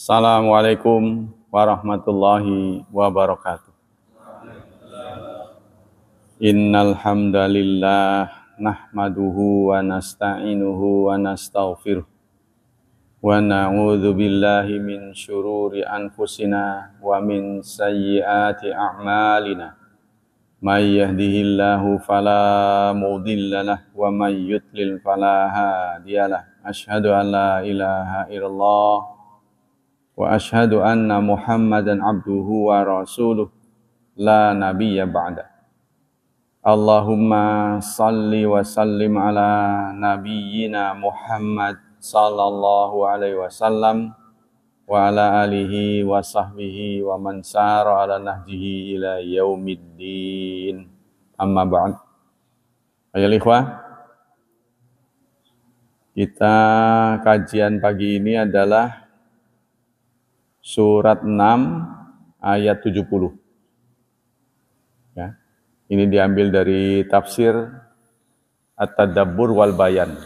Assalamualaikum warahmatullahi wabarakatuh. Innal hamdalillah nahmaduhu wa nasta'inuhu wa nastaghfiruh wa na'udzu billahi min syururi anfusina wa min sayyiati a'malina. May yahdihillahu fala mudhillalah wa may yudlil fala hadiyalah. Asyhadu an la ilaha illallah wa asyhadu anna Muhammadan abduhu wa rasuluh la nabiyya ba'da. Allahumma salli wa sallim ala nabiyyina Muhammad sallallahu alaihi wasallam wa ala alihi wa sahbihi wa man sara ala nahjihi ila yaumiddin. Amma ba'd. Ayol ikhwah, kita kajian pagi ini adalah Surat 6 ayat 70. Ya. Ini diambil dari tafsir At-Tadabbur wal Bayan,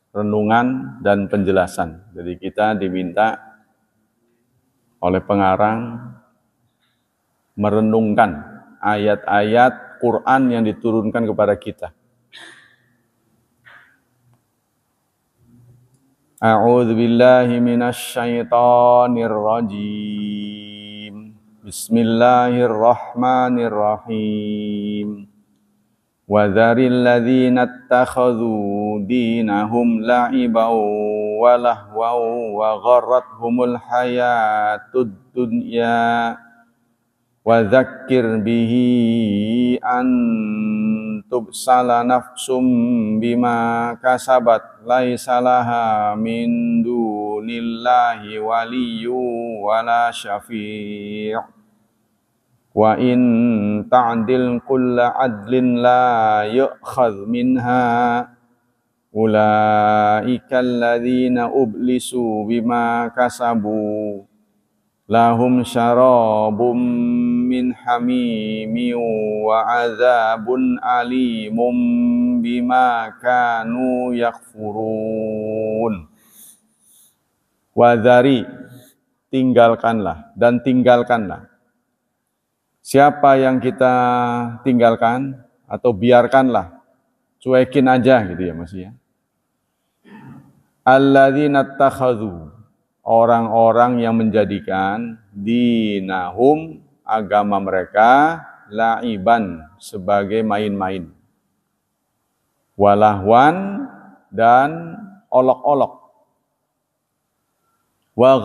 renungan dan penjelasan. Jadi kita diminta oleh pengarang merenungkan ayat-ayat Quran yang diturunkan kepada kita. A'udzu billahi minasy syaithanir rajim. Bismillahirrahmanirrahim. Wa dzaril ladzina ittakhadhu dinahum la'iban wa lahwan wa gharrathumul hayatud dunya. Wa dzakkir bihi an tubsala nafsum bima kasabat laisa laha min dunillahi waliyyu wala syafi' wa in ta'dil kulla adlin la yu'khadh minha ulaika alladzina ublisu bima kasabu lahum syarabum min hamimi wa azabun alimum bima kanu yakfurun. Wadhari, tinggalkanlah dan tinggalkanlah. Siapa yang kita tinggalkan atau biarkanlah, cuekin aja gitu ya Mas ya. Alladzina ittakhadhu, orang-orang yang menjadikan dinahum, agama mereka, la'iban, sebagai main-main, walahwan, dan olok-olok, wa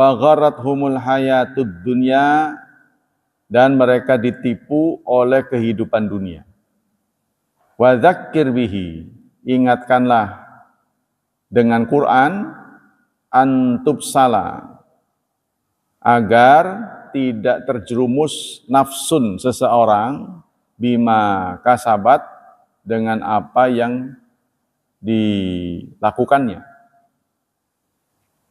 gharrathumul hayatud dunya, dan mereka ditipu oleh kehidupan dunia. Wa dzakkir bihi, ingatkanlah dengan Quran, antubsala, agar tidak terjerumus nafsun seseorang bima kasabat, dengan apa yang dilakukannya.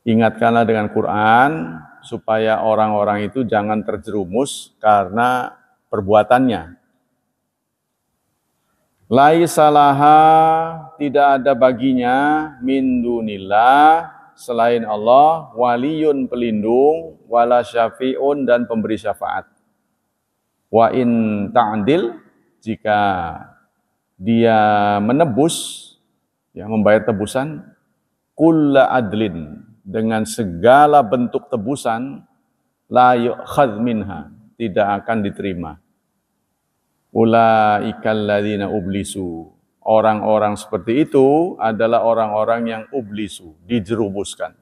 Ingatkanlah dengan Quran supaya orang-orang itu jangan terjerumus karena perbuatannya. Laisa laha, tidak ada baginya, min dunillah, selain Allah, waliyun, pelindung, wala syafi'un, dan pemberi syafaat. Wa in ta'dil, jika dia menebus, ya, membayar tebusan, kulla adlin, dengan segala bentuk tebusan, la yu'khadh minha, tidak akan diterima. Ulaikal ladzina ublisu, orang-orang seperti itu adalah orang-orang yang ublisu, dijerumuskan,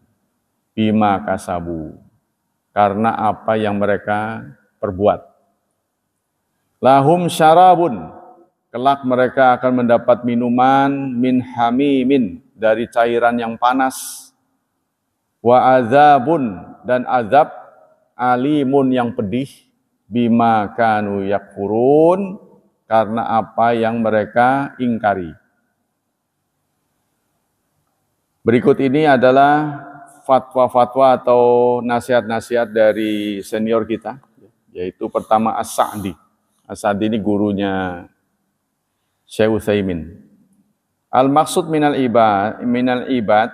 bima kasabu, karena apa yang mereka perbuat. Lahum syarabun, kelak mereka akan mendapat minuman, min hamimin, dari cairan yang panas, wa azabun, dan azab, alimun, yang pedih, bima kanu yakfurun, karena apa yang mereka ingkari. Berikut ini adalah fatwa-fatwa atau nasihat-nasihat dari senior kita, yaitu pertama As-Sa'di. As-Sa'di ini gurunya Syekh Utsaimin. Al-maksud minal ibad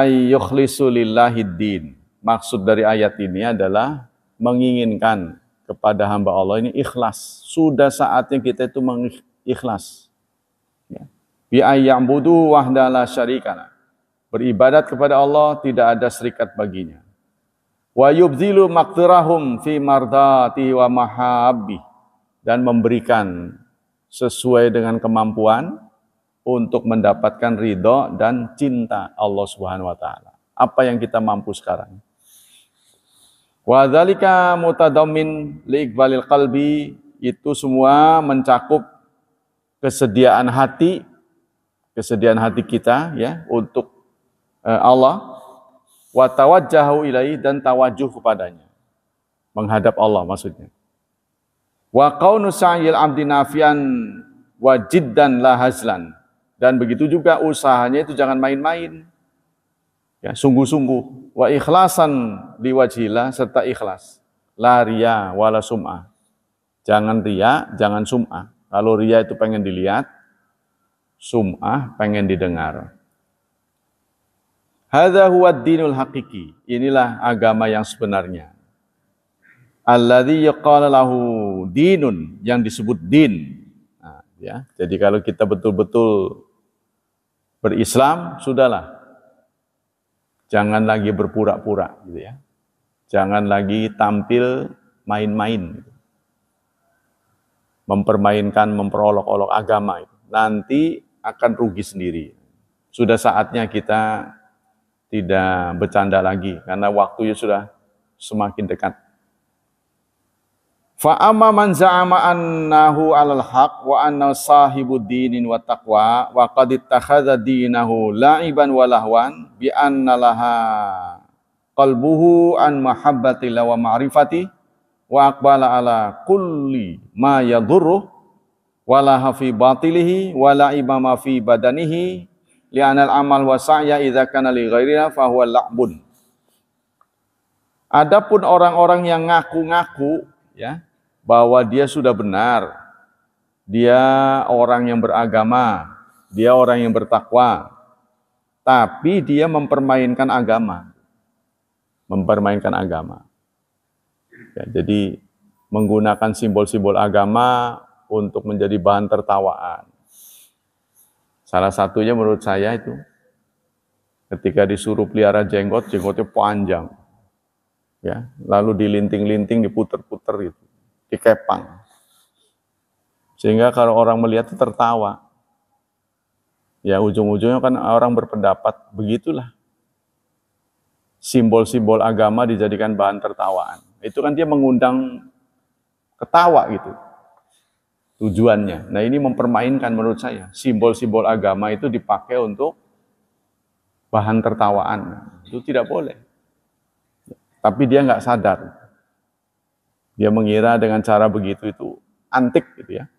ayyukhlisu lillahiddin. Maksud dari ayat ini adalah menginginkan kepada hamba Allah ini ikhlas. Sudah saatnya kita itu mengikhlas. Ya. Bi ayya'budu wahda la syarikana. Beribadat kepada Allah tidak ada serikat baginya. Wa yubzilu maqdirahum fi mardati wa mahabbi, dan memberikan sesuai dengan kemampuan untuk mendapatkan ridho dan cinta Allah Subhanahu wa taala. Apa yang kita mampu sekarang. Wa dzalika mutadammin li iqbalil qalbi, itu semua mencakup kesediaan hati kita ya untuk Allah, wa tawajjahu ilaihi, dan tawajuh kepadanya, menghadap Allah maksudnya. Wa qaunu sa'yil 'abdi nafian wa jiddan la hazlan, dan begitu juga usahanya itu jangan main-main. Ya, sungguh-sungguh. Wa ikhlasan liwajhillah, serta ikhlas. La riya wala sum'ah. Jangan riya, jangan sum'ah. Kalau riya itu pengen dilihat, sum'ah pengen didengar. Hadza huwa ad-dinul haqiqi. Inilah agama yang sebenarnya. Alladzi yaqala lahu dinun, yang disebut din. Nah, ya. Jadi kalau kita betul-betul berislam, sudahlah. Jangan lagi berpura-pura gitu ya. Jangan lagi tampil main-main. Mempermainkan, memperolok-olok agama itu. Nanti akan rugi sendiri. Sudah saatnya kita tidak bercanda lagi, karena waktunya sudah semakin dekat. Fa amma man za'ama annahu 'alal haq wa anna sahibu dinin wa taqwa wa qad ittakhadha dinahu la'iban wa lahwan bi anna laha qalbuhu an mahabbati wa ma'rifati wa aqbala ala kulli ma yadurruh wa laha fi batilihi wa la'iba ma fi badanihi li'anal amal wa sa'ya idza kana li ghairina fa huwa la'bun. Adapun orang-orang yang ngaku-ngaku ya bahwa dia sudah benar, dia orang yang beragama, dia orang yang bertakwa, tapi dia mempermainkan agama. Ya, jadi menggunakan simbol-simbol agama untuk menjadi bahan tertawaan. Salah satunya menurut saya itu ketika disuruh pelihara jenggot, jenggotnya panjang. Ya, lalu dilinting-linting, diputer-puter gitu, dikepang. Sehingga kalau orang melihat itu tertawa. Ya, ujung-ujungnya kan orang berpendapat begitulah. Simbol-simbol agama dijadikan bahan tertawaan. Itu kan dia mengundang ketawa gitu. Tujuannya. Nah, ini mempermainkan menurut saya. Simbol-simbol agama itu dipakai untuk bahan tertawaan. Itu tidak boleh. Tapi dia nggak sadar. Dia mengira dengan cara begitu itu antik gitu ya.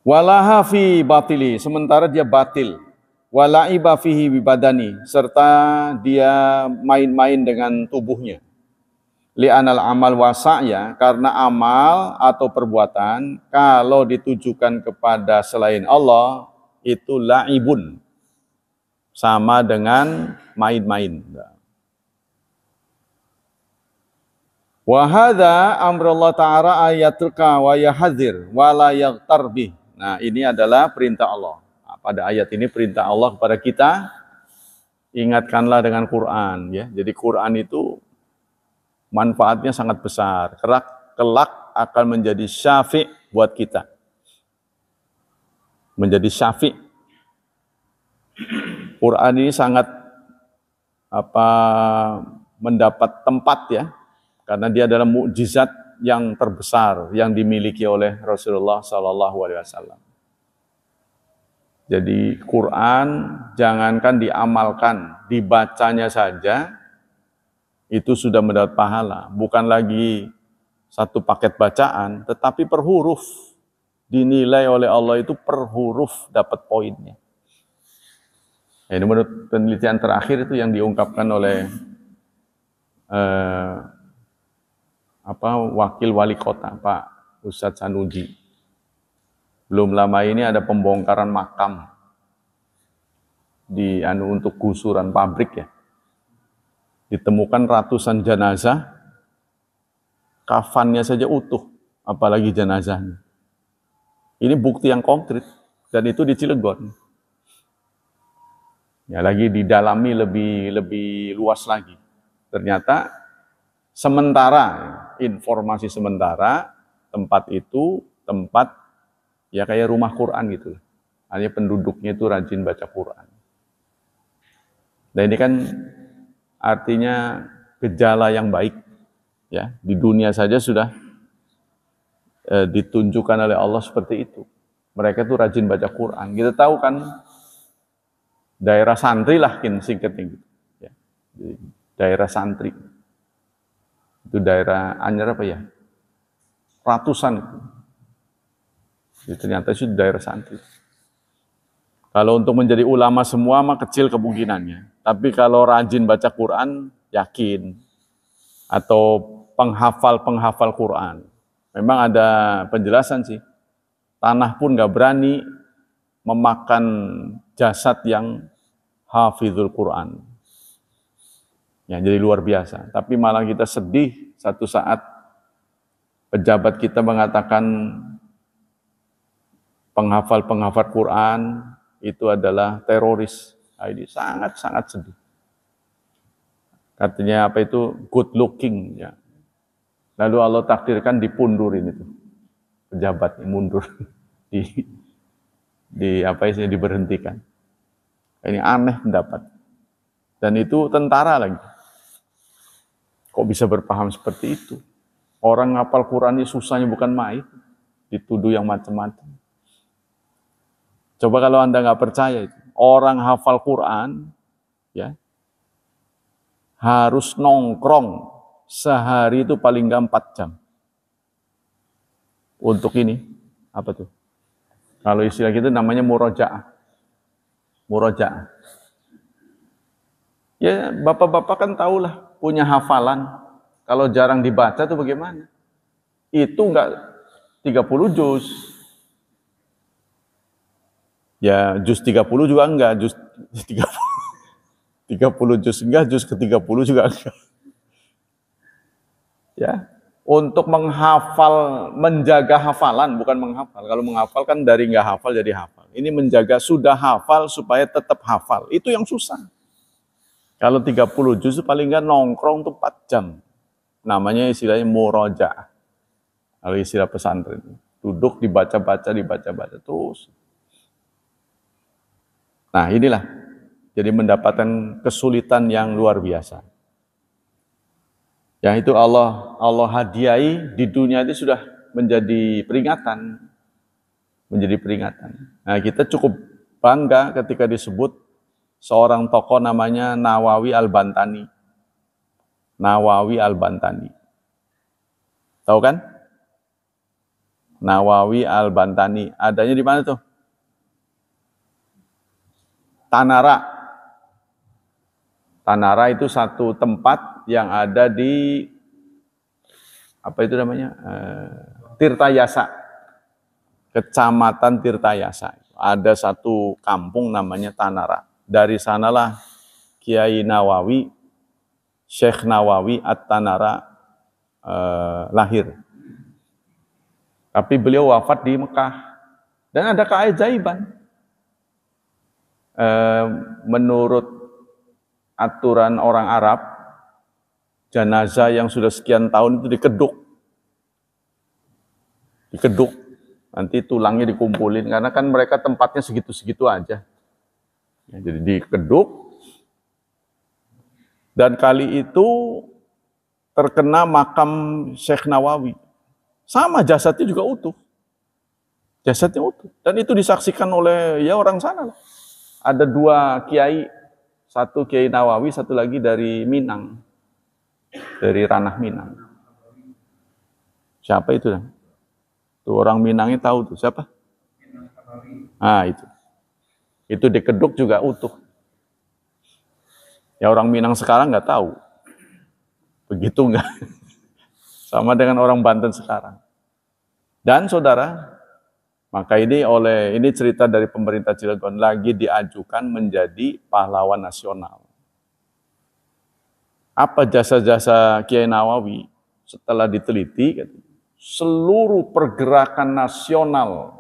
Walaha fi batili, sementara dia batil. Walaiba fihi bibadani, serta dia main-main dengan tubuhnya. Li'anal amal wasa'ya, karena amal atau perbuatan kalau ditujukan kepada selain Allah itu la'ibun, sama dengan main-main. Wa hadza amrullah ta'ala ayatruka wa yahdzir wa la yaghtar bih. Nah, ini adalah perintah Allah. Nah, pada ayat ini perintah Allah kepada kita, ingatkanlah dengan Quran ya. Jadi Quran itu manfaatnya sangat besar. Kelak akan menjadi syafi' buat kita. Menjadi syafi'. Quran ini sangat mendapat tempat ya. Karena dia adalah mukjizat yang terbesar yang dimiliki oleh Rasulullah SAW. Jadi Quran jangankan diamalkan, dibacanya saja itu sudah mendapat pahala. Bukan lagi satu paket bacaan, tetapi per huruf. Dinilai oleh Allah itu per huruf dapat poinnya. Ini menurut penelitian terakhir itu yang diungkapkan oleh wakil wali kota Pak Ustadz Sanuji. Belum lama ini ada pembongkaran makam untuk gusuran pabrik ya. Ditemukan ratusan jenazah, kafannya saja utuh, apalagi jenazahnya. Ini bukti yang konkret, dan itu di Cilegon. Ya, lagi didalami lebih luas lagi. Ternyata informasi sementara, tempat itu tempat ya kayak rumah Quran gitu. Hanya penduduknya itu rajin baca Quran. Dan ini kan artinya gejala yang baik. Ya, di dunia saja sudah ditunjukkan oleh Allah seperti itu. Mereka tuh rajin baca Quran. Kita tahu kan daerah santri lah singkatnya gitu. Ya. Daerah santri. Itu daerah Anyer apa ya? Ratusan itu. Jadi ternyata itu daerah santri. Kalau untuk menjadi ulama semua mah kecil kemungkinannya. Tapi kalau rajin baca Quran, yakin. Atau penghafal Quran. Memang ada penjelasan sih. Tanah pun gak berani memakan jasad yang hafizul Quran. Ya, jadi luar biasa. Tapi malah kita sedih satu saat pejabat kita mengatakan penghafal Quran itu adalah teroris. Nah, ini sangat sedih. Katanya apa itu good looking ya. Lalu Allah takdirkan dipundurin itu. Pejabat mundur diberhentikan. Ini aneh pendapat. Dan itu tentara lagi. Kok bisa berpaham seperti itu? Orang ngapal Quran ini susahnya bukan main. Dituduh yang macam-macam. Coba kalau Anda nggak percaya itu. Orang hafal Quran ya harus nongkrong sehari itu paling nggak 4 jam. Untuk ini, apa tuh? Kalau istilah kita namanya murojaah. Murojaah. Ya, bapak-bapak kan tahulah, punya hafalan. Kalau jarang dibaca tuh bagaimana? Itu enggak 30 juz. Ya, juz 30 juga enggak, juz 30 juz enggak, juz ke-30 juga enggak. Ya, untuk menghafal, menjaga hafalan, bukan menghafal. Kalau menghafal kan dari nggak hafal jadi hafal. Ini menjaga sudah hafal supaya tetap hafal. Itu yang susah. Kalau 30 juz paling nggak nongkrong tuh 4 jam. Namanya istilahnya murojaah. Kalau istilah pesantren. Duduk dibaca-baca terus. Nah inilah. Jadi mendapatkan kesulitan yang luar biasa. Yang itu Allah hadiahi di dunia itu sudah menjadi peringatan. Nah, kita cukup bangga ketika disebut seorang tokoh namanya Nawawi Al-Bantani. Nawawi Al-Bantani. Tahu kan? Nawawi Al-Bantani. Adanya di mana tuh? Tanara. Tanara itu satu tempat yang ada di apa itu namanya? Tirtayasa. Kecamatan Tirtayasa. Ada satu kampung namanya Tanara. Dari sanalah Kiai Nawawi, Syekh Nawawi At-Tanara lahir. Tapi beliau wafat di Mekah. Dan ada keajaiban. Menurut aturan orang Arab, jenazah yang sudah sekian tahun itu dikeduk. Nanti tulangnya dikumpulin, karena kan mereka tempatnya segitu-segitu aja. Ya, jadi dikeduk. Dan kali itu terkena makam Syekh Nawawi. Sama, jasadnya juga utuh. Dan itu disaksikan oleh orang sana. Ada 2 kiai. Satu Kiai Nawawi, satu lagi dari Minang. Dari ranah Minang. Siapa itu? Tuh orang Minangnya tahu tuh, siapa? Ah, itu. Itu dikeduk juga utuh. Ya orang Minang sekarang nggak tahu. Begitu nggak? Sama dengan orang Banten sekarang. Dan saudara, Maka ini cerita dari pemerintah Cilegon lagi diajukan menjadi pahlawan nasional. Apa jasa-jasa Kiai Nawawi? Setelah diteliti, seluruh pergerakan nasional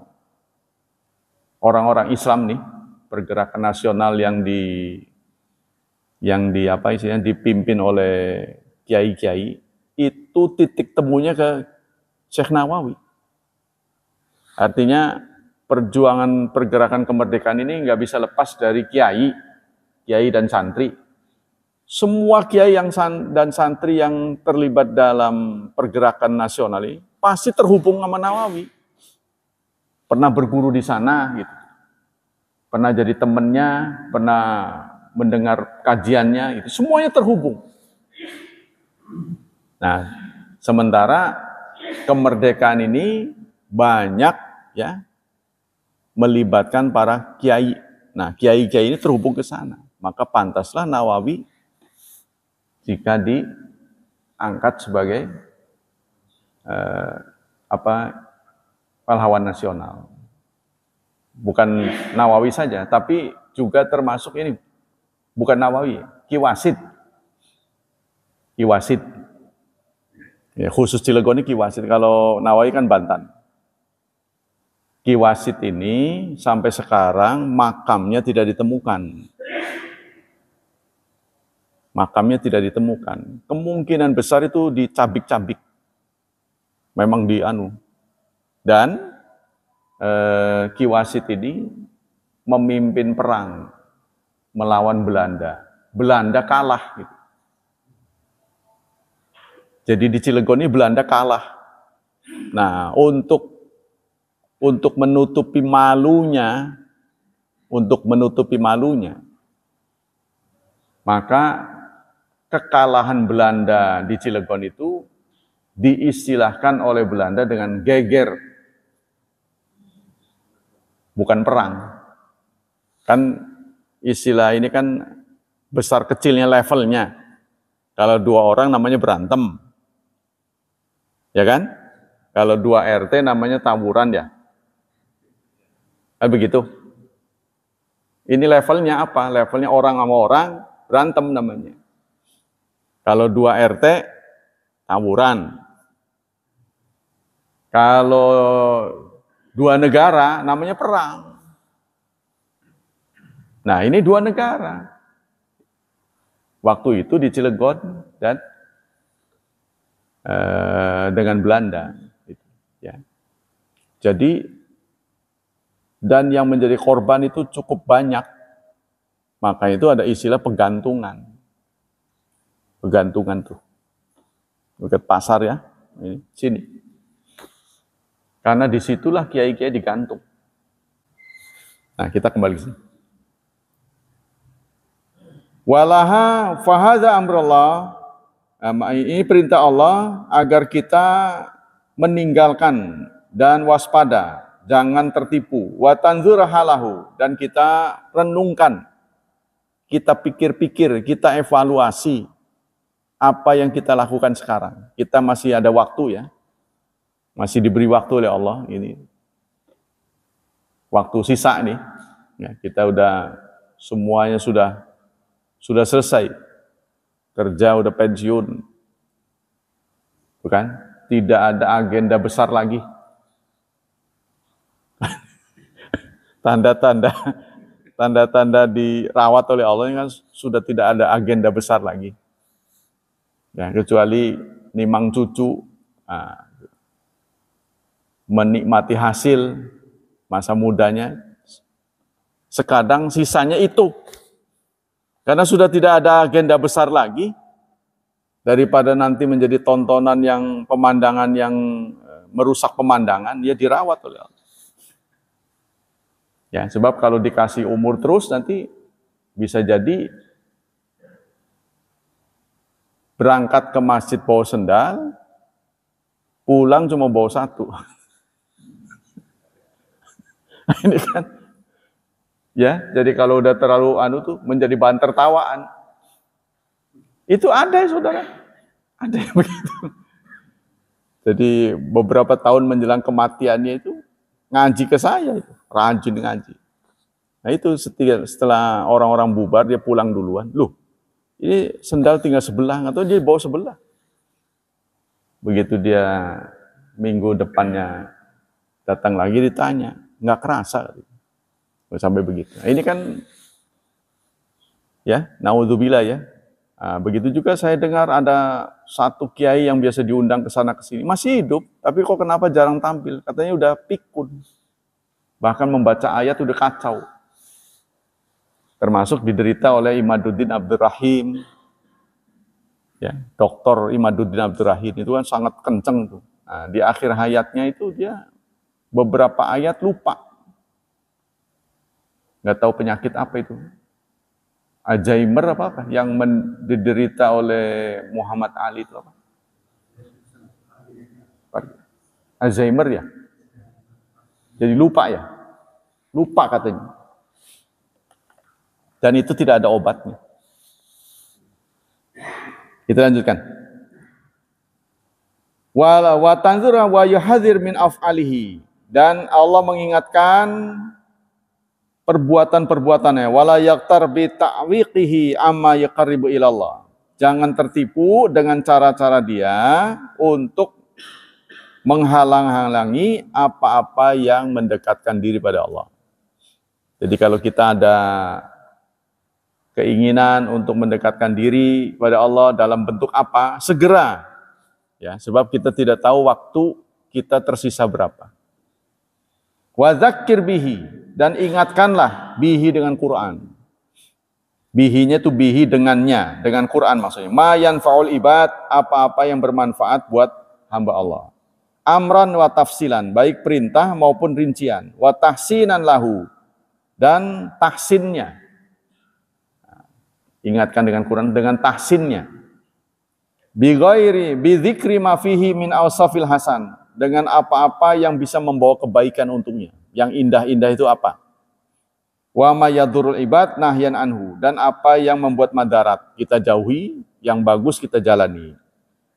orang-orang Islam nih, pergerakan nasional yang dipimpin oleh kiai-kiai, itu titik temunya ke Syekh Nawawi. Artinya perjuangan pergerakan kemerdekaan ini nggak bisa lepas dari kiai dan santri. Semua kiai dan santri yang terlibat dalam pergerakan nasional ini pasti terhubung sama Nawawi. Pernah berguru di sana, gitu. Pernah jadi temannya, pernah mendengar kajiannya, gitu. Semuanya terhubung. Nah, sementara kemerdekaan ini banyak ya melibatkan para kiai. Nah, kiai-kiai ini terhubung ke sana. Maka pantaslah Nawawi jika diangkat sebagai pahlawan nasional. Bukan Nawawi saja, tapi juga termasuk ini, bukan Nawawi, Ki Wasid. Ki Wasid. Ya, khusus Cilegon ini Ki Wasid, kalau Nawawi kan Banten. Ki Wasid ini sampai sekarang makamnya tidak ditemukan. Makamnya tidak ditemukan. Kemungkinan besar itu dicabik-cabik. Memang Dan Ki Wasid ini memimpin perang melawan Belanda. Belanda kalah. Gitu. Jadi di Cilegon ini Belanda kalah. Nah, untuk menutupi malunya, maka kekalahan Belanda di Cilegon itu diistilahkan oleh Belanda dengan geger, bukan perang. Kan istilah ini kan besar kecilnya levelnya. Kalau 2 orang namanya berantem, ya kan? Kalau 2 RT namanya tawuran ya. Kan begitu. Ini levelnya apa? Levelnya orang sama orang berantem namanya. Kalau 2 RT tawuran. Kalau 2 negara namanya perang. Nah, ini 2 negara. Waktu itu di Cilegon dan dengan Belanda. Ya. Jadi dan yang menjadi korban itu cukup banyak. Maka itu ada istilah pegantungan. Pegantungan tuh. Dekat pasar ya. Ini, sini. Karena disitulah kiai-kiai digantung. Nah, kita kembali ke sini. Walaha fahadha amrullah. Ini perintah Allah agar kita meninggalkan dan waspada. Jangan tertipu. Wa tanzura halahu, dan kita renungkan, kita pikir-pikir, kita evaluasi apa yang kita lakukan sekarang. Kita masih ada waktu ya, masih diberi waktu oleh Allah ini. Waktu sisa nih, ya, kita semuanya sudah selesai, kerja udah pensiun, bukan? Tidak ada agenda besar lagi. Tanda-tanda dirawat oleh Allah ini kan sudah tidak ada agenda besar lagi. Ya, kecuali nimang cucu, menikmati hasil masa mudanya. Sekadang sisanya itu. Karena sudah tidak ada agenda besar lagi, daripada nanti menjadi tontonan yang pemandangan yang merusak pemandangan, ya dirawat oleh Allah. Ya, sebab kalau dikasih umur terus nanti bisa jadi berangkat ke masjid bawa sendal, pulang cuma bawa 1. Ini kan, ya, jadi kalau udah terlalu tuh menjadi bahan tertawaan. Itu ada ya saudara, ada yang begitu. Jadi beberapa tahun menjelang kematiannya itu ngaji ke saya itu, rajin ngaji. Nah itu setelah orang-orang bubar dia pulang duluan. Loh, ini sendal tinggal sebelah atau dia bawa sebelah. Begitu dia minggu depannya datang lagi ditanya, nggak kerasa. Sampai begitu. Nah, ini kan ya, naudzubillah ya. Nah, begitu juga saya dengar ada satu kiai yang biasa diundang ke sana ke sini, masih hidup, tapi kok kenapa jarang tampil? Katanya udah pikun. Bahkan membaca ayat udah kacau. Termasuk diderita oleh Imaduddin Abdurrahim. Ya, Dr. Imaduddin Abdurrahim itu kan sangat kenceng tuh. Nah, di akhir hayatnya itu dia beberapa ayat lupa. Nggak tahu penyakit apa itu. Alzheimer apa yang diderita oleh Muhammad Ali itu apa? Alzheimer ya? Jadi lupa ya? Lupa katanya. Dan itu tidak ada obatnya. Kita lanjutkan. Wa tanzura wa yuhadzir min af'alihi. Dan Allah mengingatkan perbuatan-perbuatannya, wala yaqtar bi ta'wiqihi amma yaqarribu ilallah. Jangan tertipu dengan cara-cara dia untuk menghalang-halangi apa-apa yang mendekatkan diri pada Allah. Jadi kalau kita ada keinginan untuk mendekatkan diri pada Allah dalam bentuk apa, segera. Ya, sebab kita tidak tahu waktu kita tersisa berapa. Wa dzakir bihi, dan ingatkanlah bihi dengan Quran. Bihinya itu bihi dengannya, dengan Quran maksudnya. Ma yanfa'ul ibad, apa-apa yang bermanfaat buat hamba Allah. Amran wa tafsilan, baik perintah maupun rincian. Wa tahsinan lahu, dan tahsinnya. Ingatkan dengan Quran dengan tahsinnya. Bi ghairi bi dzikri ma fihi min awsafil hasan, dengan apa-apa yang bisa membawa kebaikan untungnya. Yang indah-indah itu apa? Wa ma yadurul ibad nahyan anhu, dan apa yang membuat madarat kita jauhi, yang bagus kita jalani.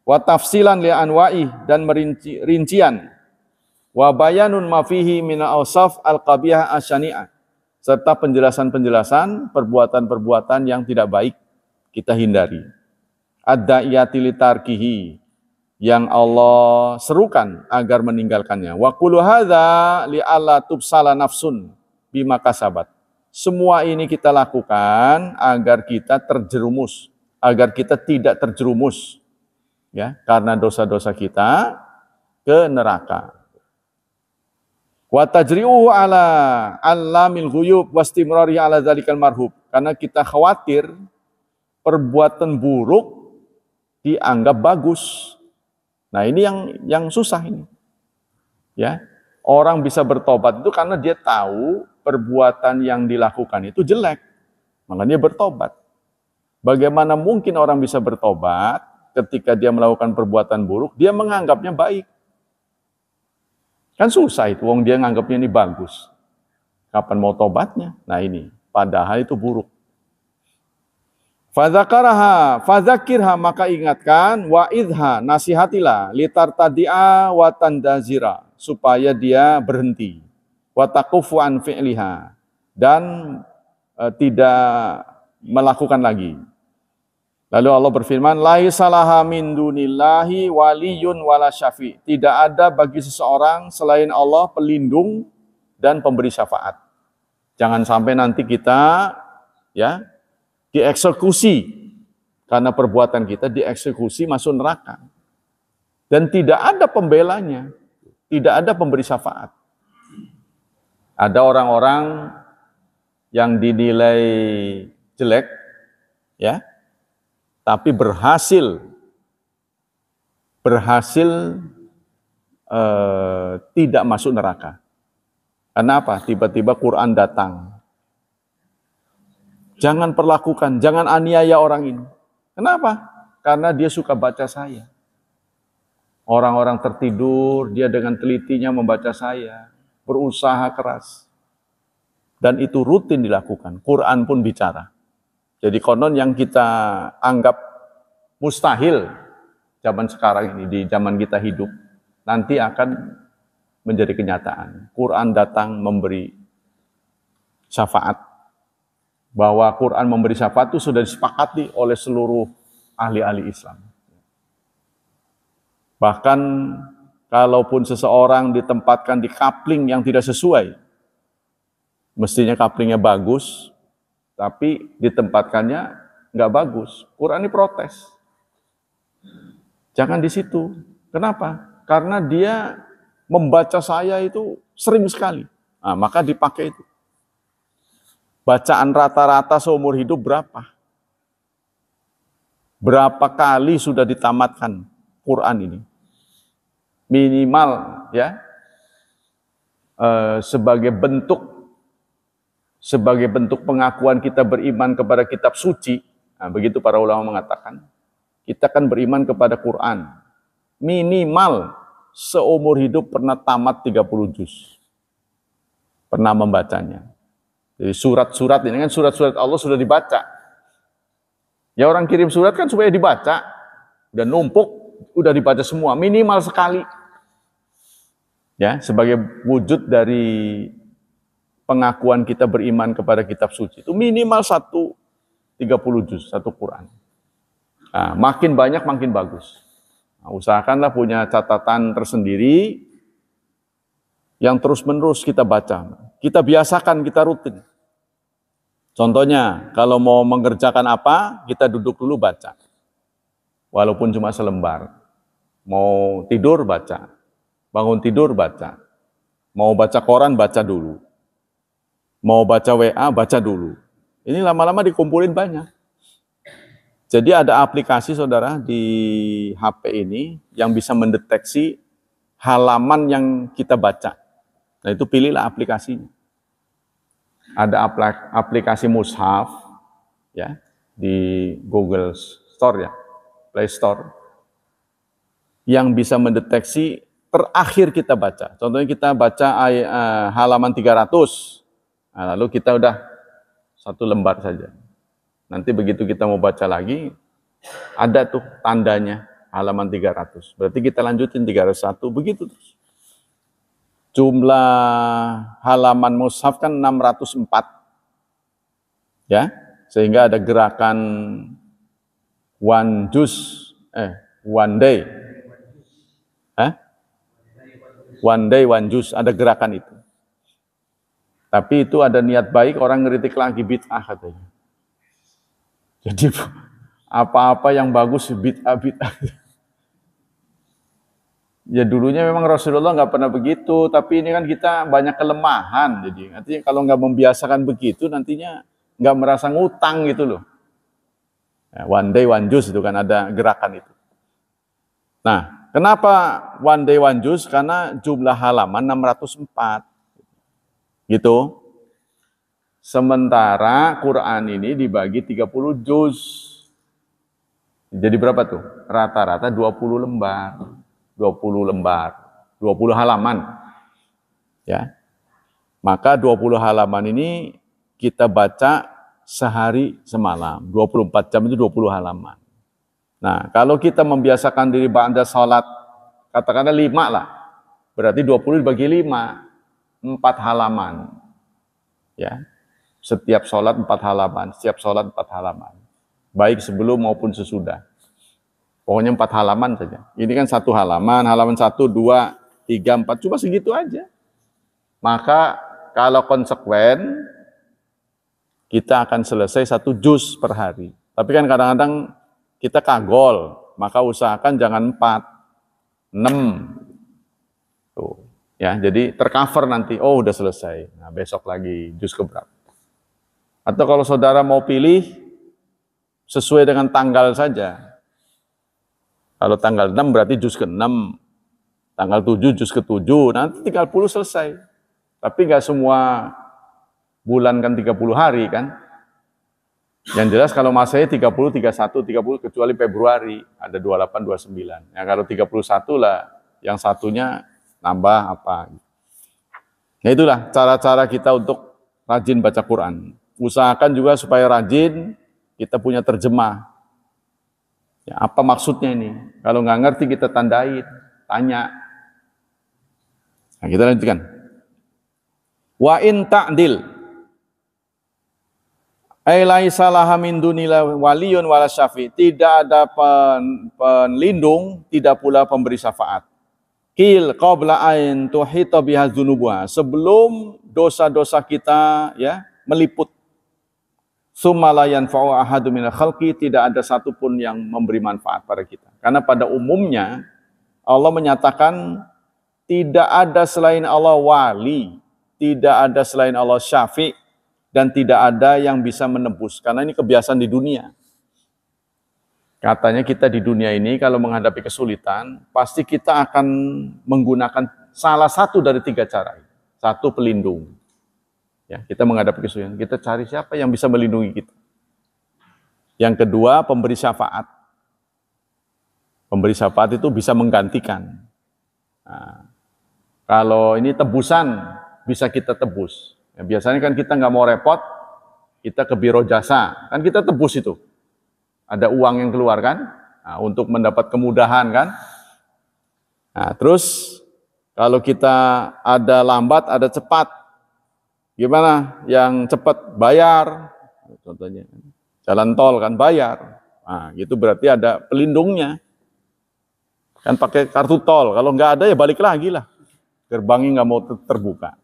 Wa tafsilan li anwa'i, dan rincian. Wa bayanun ma fihi min awsaf al-qabihah asyani'ah, serta penjelasan-penjelasan perbuatan-perbuatan yang tidak baik kita hindari. Ad-da'iyati li tarkihi, yang Allah serukan agar meninggalkannya. Wa kullu hadza li alla tubsala nafsun bima kasabat. Semua ini kita lakukan agar kita terjerumus, agar kita tidak terjerumus ya, karena dosa-dosa kita ke neraka. Wa tajri'uhu ala allamil ghuyub wastimrari ala dzalikal marhub, karena kita khawatir perbuatan buruk dianggap bagus. Nah, ini yang susah ini. Ya. Orang bisa bertobat itu karena dia tahu perbuatan yang dilakukan itu jelek. Makanya dia bertobat. Bagaimana mungkin orang bisa bertobat ketika dia melakukan perbuatan buruk, dia menganggapnya baik. Kan susah itu, wong dia nganggapnya ini bagus. Kapan mau tobatnya? Nah ini, padahal itu buruk. Fadzakaraha, fadzakirha, maka ingatkan, wa'idha, nasihatilah, litartadi'a wa tandazira, supaya dia berhenti. Wa taqufu an fi'liha, dan tidak melakukan lagi. Lalu Allah berfirman, laisalaha min dunillahi waliyun wala syafi'. Tidak ada bagi seseorang selain Allah pelindung dan pemberi syafaat. Jangan sampai nanti kita ya dieksekusi karena perbuatan kita, dieksekusi masuk neraka. Dan tidak ada pembelanya, tidak ada pemberi syafaat. Ada orang-orang yang dinilai jelek, ya, tapi berhasil tidak masuk neraka. Kenapa? Tiba-tiba Quran datang. Jangan perlakukan, jangan aniaya orang ini. Kenapa? Karena dia suka baca saya. Orang-orang tertidur, dia dengan telitinya membaca saya, berusaha keras. Dan itu rutin dilakukan. Quran pun bicara. Jadi konon yang kita anggap mustahil zaman sekarang ini, di zaman kita hidup, nanti akan menjadi kenyataan. Quran datang memberi syafaat. Bahwa Quran memberi syafaat itu sudah disepakati oleh seluruh ahli-ahli Islam. Bahkan kalaupun seseorang ditempatkan di kapling yang tidak sesuai, mestinya kaplingnya bagus, tapi ditempatkannya nggak bagus. Quran ini protes. Jangan di situ. Kenapa? Karena dia membaca saya itu sering sekali. Nah, maka dipakai itu. Bacaan rata-rata seumur hidup berapa? Berapa kali sudah ditamatkan Quran ini? Minimal ya, sebagai bentuk pengakuan kita beriman kepada kitab suci. Nah, begitu para ulama mengatakan, kita kan beriman kepada Quran. Minimal seumur hidup pernah tamat 30 juz. Pernah membacanya. Jadi surat-surat ini kan surat-surat Allah sudah dibaca. Ya orang kirim surat kan supaya dibaca. Udah numpuk, udah dibaca semua. Minimal sekali. Ya, sebagai wujud dari pengakuan kita beriman kepada kitab suci. Itu minimal 30 juz, satu Quran. Nah, makin banyak makin bagus. Nah, usahakanlah punya catatan tersendiri yang terus-menerus kita baca. Kita biasakan, kita rutin. Contohnya, kalau mau mengerjakan apa, kita duduk dulu baca. Walaupun cuma selembar. Mau tidur, baca. Bangun tidur, baca. Mau baca koran, baca dulu. Mau baca WA, baca dulu. Ini lama-lama dikumpulin banyak. Jadi ada aplikasi, saudara, di HP ini yang bisa mendeteksi halaman yang kita baca. Nah itu pilihlah aplikasinya. Ada aplikasi Mushaf ya di Google Store ya, Play Store, yang bisa mendeteksi terakhir kita baca. Contohnya kita baca halaman 300, nah, lalu kita udah satu lembar saja. Nanti begitu kita mau baca lagi, ada tuh tandanya halaman 300. Berarti kita lanjutin 301, begitu terus. Jumlah halaman mushaf kan 604. Ya, sehingga ada gerakan one day. One day, one juz, ada gerakan itu. Tapi itu ada niat baik, orang ngeritik lagi bid'ah katanya. Jadi apa-apa yang bagus bid'ah. Ya dulunya memang Rasulullah nggak pernah begitu, tapi ini kan kita banyak kelemahan. Jadi artinya kalau nggak membiasakan begitu, nantinya nggak merasa ngutang gitu loh. Ya, one day, one juz itu kan ada gerakan itu. Nah, kenapa one day, one juz? Karena jumlah halaman 604. Gitu. Sementara Quran ini dibagi 30 juz. Jadi berapa tuh? Rata-rata 20 lembar. 20 lembar, 20 halaman. Ya. Maka 20 halaman ini kita baca sehari semalam. 24 jam itu 20 halaman. Nah, kalau kita membiasakan diri ba'da salat, katakanlah 5 lah. Berarti 20 dibagi 5, 4 halaman. Ya. Setiap salat 4 halaman, setiap salat 4 halaman. Baik sebelum maupun sesudah. Pokoknya 4 halaman saja. Ini kan 1 halaman, halaman 1, 2, 3, 4, cuma segitu aja. Maka kalau konsekuen, kita akan selesai 1 juz per hari. Tapi kan kadang-kadang kita kagol, maka usahakan jangan 4, 6. Tuh. Ya, jadi tercover nanti, oh udah selesai. Nah, besok lagi juz keberapa. Atau kalau saudara mau pilih, sesuai dengan tanggal saja. Kalau tanggal 6 berarti juz ke-6, tanggal 7 juz ke-7, nanti 30 selesai. Tapi nggak semua bulan kan 30 hari kan. Yang jelas kalau masanya 30, 31, 30 kecuali Februari, ada 28, 29. Ya kalau 31 lah, yang satunya nambah apa. Nah itulah cara-cara kita untuk rajin baca Quran. Usahakan juga supaya rajin kita punya terjemah. Ya, apa maksudnya ini? Kalau nggak ngerti kita tandain, tanya. Nah, kita lanjutkan. Wa in ta'dil ai laisa laha min dunillah waliyun wala syafi. Tidak ada pelindung, tidak pula pemberi syafaat. Qil qabla ain tuhita biha dzunubuha. Sebelum dosa-dosa kita ya meliput. Summa la yanfa'u ahadu minal khalqi, tidak ada satupun yang memberi manfaat pada kita. Karena pada umumnya Allah menyatakan tidak ada selain Allah wali, tidak ada selain Allah syafi', dan tidak ada yang bisa menebus. Karena ini kebiasaan di dunia. Katanya kita di dunia ini kalau menghadapi kesulitan, pasti kita akan menggunakan salah satu dari 3 cara. Satu, pelindung. Ya, kita menghadapi kesulitan, kita cari siapa yang bisa melindungi kita. Yang kedua, pemberi syafaat. Pemberi syafaat itu bisa menggantikan. Nah, kalau ini tebusan, bisa kita tebus. Ya, biasanya kan kita nggak mau repot, kita ke biro jasa, kan kita tebus itu. Ada uang yang keluar kan, nah, untuk mendapat kemudahan kan. Nah, terus kalau kita ada lambat, ada cepat, gimana? Yang cepat bayar, contohnya jalan tol kan bayar. Nah, itu berarti ada pelindungnya. Kan pakai kartu tol, kalau nggak ada ya balik lagi lah. Gerbangnya nggak mau terbuka.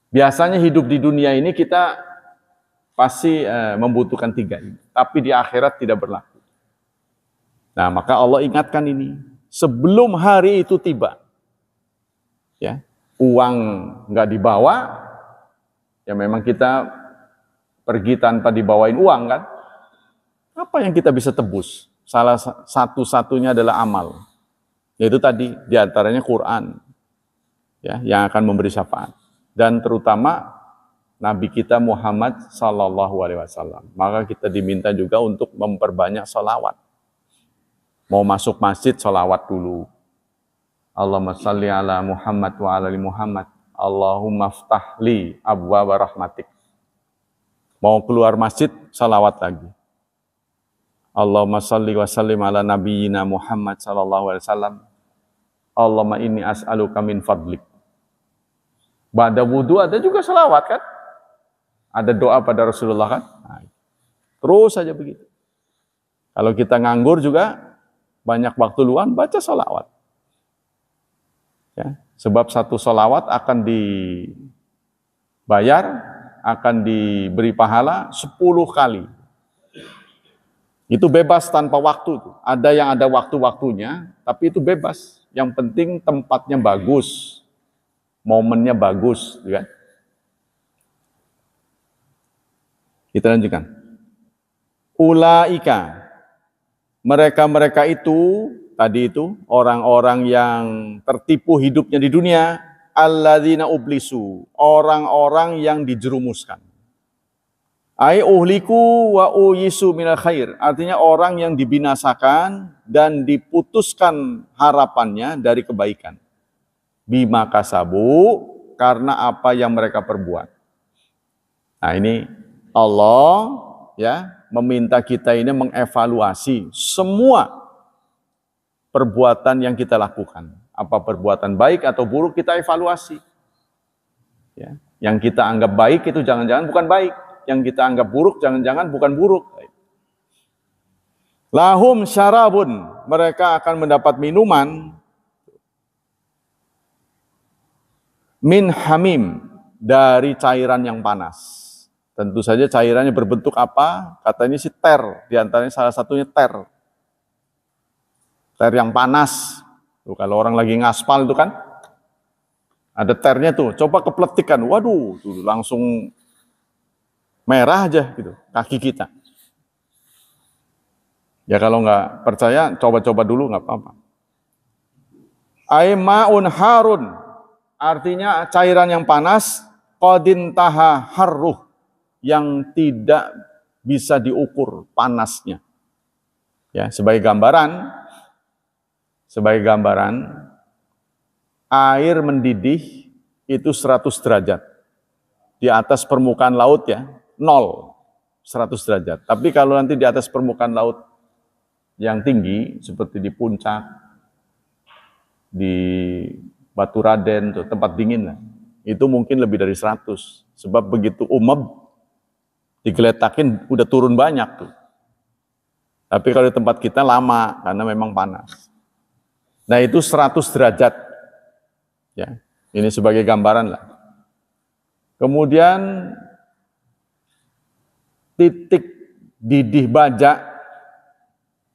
Biasanya hidup di dunia ini kita pasti membutuhkan 3 ini. Tapi di akhirat tidak berlaku. Nah, maka Allah ingatkan ini. Sebelum hari itu tiba, ya, uang nggak dibawa, ya memang kita pergi tanpa dibawain uang kan. Apa yang kita bisa tebus? Salah satu-satunya adalah amal. Yaitu tadi, diantaranya Quran, ya, yang akan memberi syafaat. Dan terutama Nabi kita Muhammad Sallallahu Alaihi Wasallam. Maka kita diminta juga untuk memperbanyak sholawat. Mau masuk masjid, sholawat dulu. Allahumma salli ala Muhammad wa ala ali Muhammad. Allahumma ftahli abwaaba rahmatik. Mau keluar masjid, sholawat lagi. Allahumma salli wa sallim ala nabiyyina Muhammad Sallallahu Alaihi Wasallam. Allahumma inni as'aluka min fadlik. Ba'da wudu ada juga sholawat kan? Ada doa pada Rasulullah kan? Nah, terus saja begitu. Kalau kita nganggur juga, banyak waktu luang, baca sholawat. Ya, sebab satu sholawat akan dibayar, akan diberi pahala 10 kali. Itu bebas tanpa waktu. Ada yang ada waktu-waktunya, tapi itu bebas. Yang penting tempatnya bagus, momennya bagus. Kan? Kita lanjutkan. Ulaika, mereka-mereka itu, tadi itu, orang-orang yang tertipu hidupnya di dunia, alladzina ublisu, orang-orang yang dijerumuskan. Ai uhliku wa uyisu minal khair, artinya orang yang dibinasakan dan diputuskan harapannya dari kebaikan. Bima kasabu, karena apa yang mereka perbuat. Nah ini Allah ya meminta kita ini mengevaluasi semua perbuatan yang kita lakukan. Apa perbuatan baik atau buruk kita evaluasi. Ya, yang kita anggap baik itu jangan-jangan bukan baik. Yang kita anggap buruk jangan-jangan bukan buruk. Lahum syarabun, mereka akan mendapat minuman min hamim, dari cairan yang panas. Tentu saja cairannya berbentuk apa? Katanya sih ter, diantaranya salah satunya ter. Ter yang panas. Tuh, kalau orang lagi ngaspal itu kan, ada ternya tuh, coba kepletikan, waduh, tuh langsung merah aja gitu, kaki kita. Ya kalau nggak percaya, coba-coba dulu nggak apa-apa. Aimaun harun, artinya cairan yang panas, qadin taha harruh, yang tidak bisa diukur panasnya. Ya, sebagai gambaran, air mendidih itu 100 derajat. Di atas permukaan laut ya, 100 derajat. Tapi kalau nanti di atas permukaan laut yang tinggi, seperti di puncak, di Batu Raden tuh, tempat dingin lah. Itu mungkin lebih dari 100. Sebab begitu umum digeletakin udah turun banyak tuh. Tapi kalau di tempat kita lama karena memang panas. Nah, itu 100 derajat. Ya, ini sebagai gambaran lah. Kemudian titik didih baja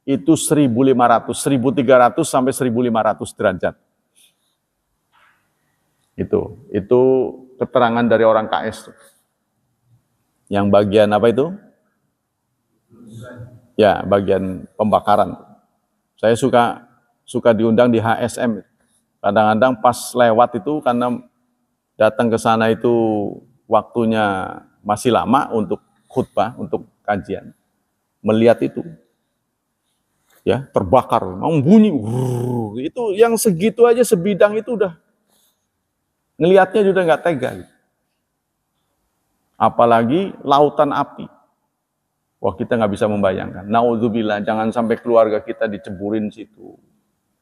itu 1.500, 1.300 sampai 1.500 derajat. Itu keterangan dari orang KS. Yang bagian apa itu? Ya, bagian pembakaran. Saya suka diundang di HSM. Kadang-kadang pas lewat itu karena datang ke sana itu waktunya masih lama untuk khutbah, untuk kajian. Melihat itu. Ya, terbakar, bunyi. Itu yang segitu aja sebidang itu udah ngelihatnya juga nggak tega. Apalagi lautan api. Wah, kita nggak bisa membayangkan. Naudzubillah, jangan sampai keluarga kita diceburin situ.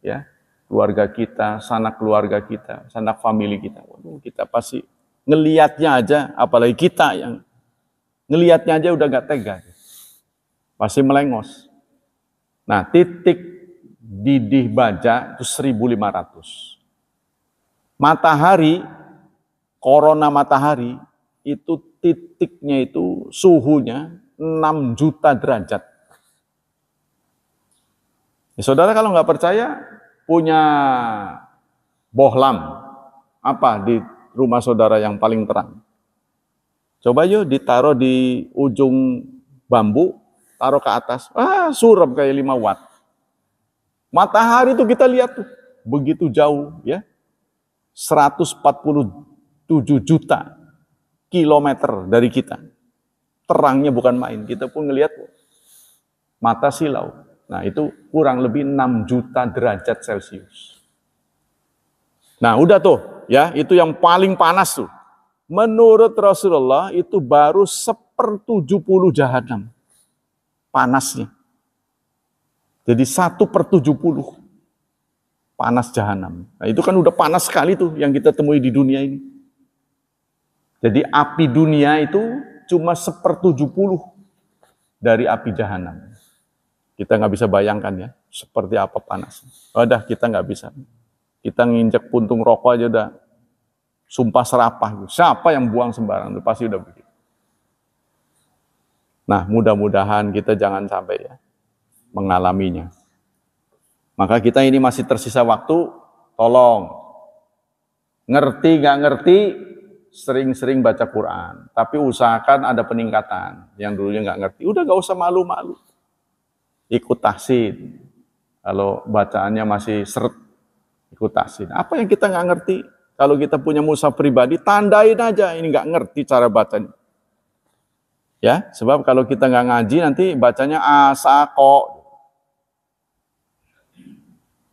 Ya, keluarga kita, sanak keluarga kita, sanak famili kita. Waduh, kita pasti ngelihatnya aja, apalagi kita yang ngelihatnya aja udah nggak tega. Pasti melengos. Nah, titik didih baja itu 1.500. Matahari, corona matahari, itu titiknya itu suhunya 6 juta derajat. Ya, saudara kalau nggak percaya, punya bohlam apa di rumah saudara yang paling terang? Coba yuk ditaruh di ujung bambu, taruh ke atas, suram kayak 5 watt. Matahari itu kita lihat tuh, begitu jauh ya, 147 juta kilometer dari kita. Terangnya bukan main, kita pun ngelihat mata silau. Nah, itu kurang lebih 6 juta derajat Celcius. Nah, udah tuh, ya, itu yang paling panas tuh. Menurut Rasulullah itu baru 1/70 jahanam panasnya. Jadi 1/70 panas jahanam. Nah, itu kan udah panas sekali tuh yang kita temui di dunia ini. Jadi api dunia itu cuma 1/70 dari api jahanam. Kita nggak bisa bayangkan ya, seperti apa panasnya. Udah, kita nggak bisa. Kita nginjek puntung rokok aja udah sumpah serapah. Siapa yang buang sembarang, itu pasti udah begitu. Nah, mudah-mudahan kita jangan sampai ya mengalaminya. Maka kita ini masih tersisa waktu, tolong. Ngerti nggak ngerti, sering-sering baca Quran, tapi usahakan ada peningkatan. Yang dulunya nggak ngerti, udah nggak usah malu-malu. Ikut tahsin. Kalau bacaannya masih seret, ikut tahsin. Apa yang kita nggak ngerti? Kalau kita punya mushaf pribadi, tandain aja ini nggak ngerti cara bacanya. Ya, sebab kalau kita nggak ngaji nanti bacanya asako.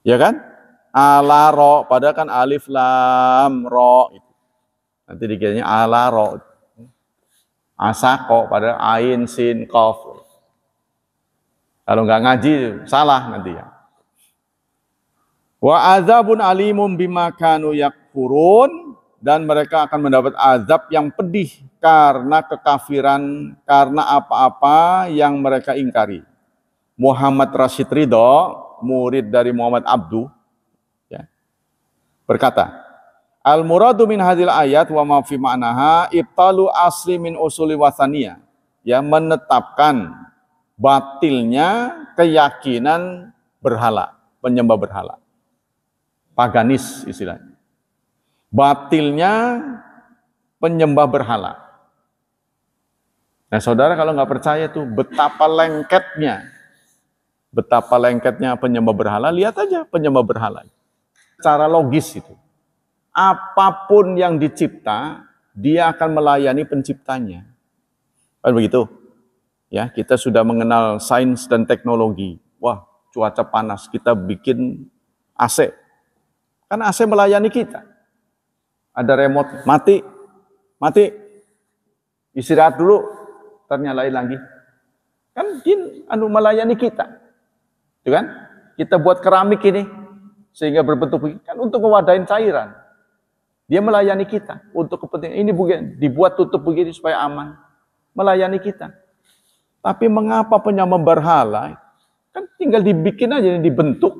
Ya kan? Ala ro, padahal kan alif lam ro. Nanti dikiranya ala ro. Asako, padahal ain sin qaf. Kalau nggak ngaji salah nanti ya. Wa azabun alimum bima kanu yakfurun, dan mereka akan mendapat azab yang pedih karena kekafiran, karena apa-apa yang mereka ingkari. Muhammad Rashid Ridho, murid dari Muhammad Abdu, ya, berkata, al-muradu min hadil ayat wa ma fi ma'naha ibtalu asli min usuli wasaniyah, ya, menetapkan batilnya keyakinan berhala, penyembah berhala. Paganis istilahnya. Batilnya penyembah berhala. Nah, saudara kalau nggak percaya tuh betapa lengketnya penyembah berhala, lihat aja penyembah berhala. Secara logis itu. Apapun yang dicipta, dia akan melayani penciptanya. Kan begitu? Ya, kita sudah mengenal sains dan teknologi. Wah, cuaca panas, kita bikin AC. Kan AC melayani kita. Ada remote, mati, istirahat dulu, ternyalain lagi. Kan dia melayani kita. Itu kan? Kita buat keramik ini, sehingga berbentuk begini kan untuk mewadahin cairan. Dia melayani kita untuk kepentingan ini bukan dibuat tutup begini supaya aman, melayani kita. Tapi mengapa penyembah berhala? Kan tinggal dibikin aja, dibentuk.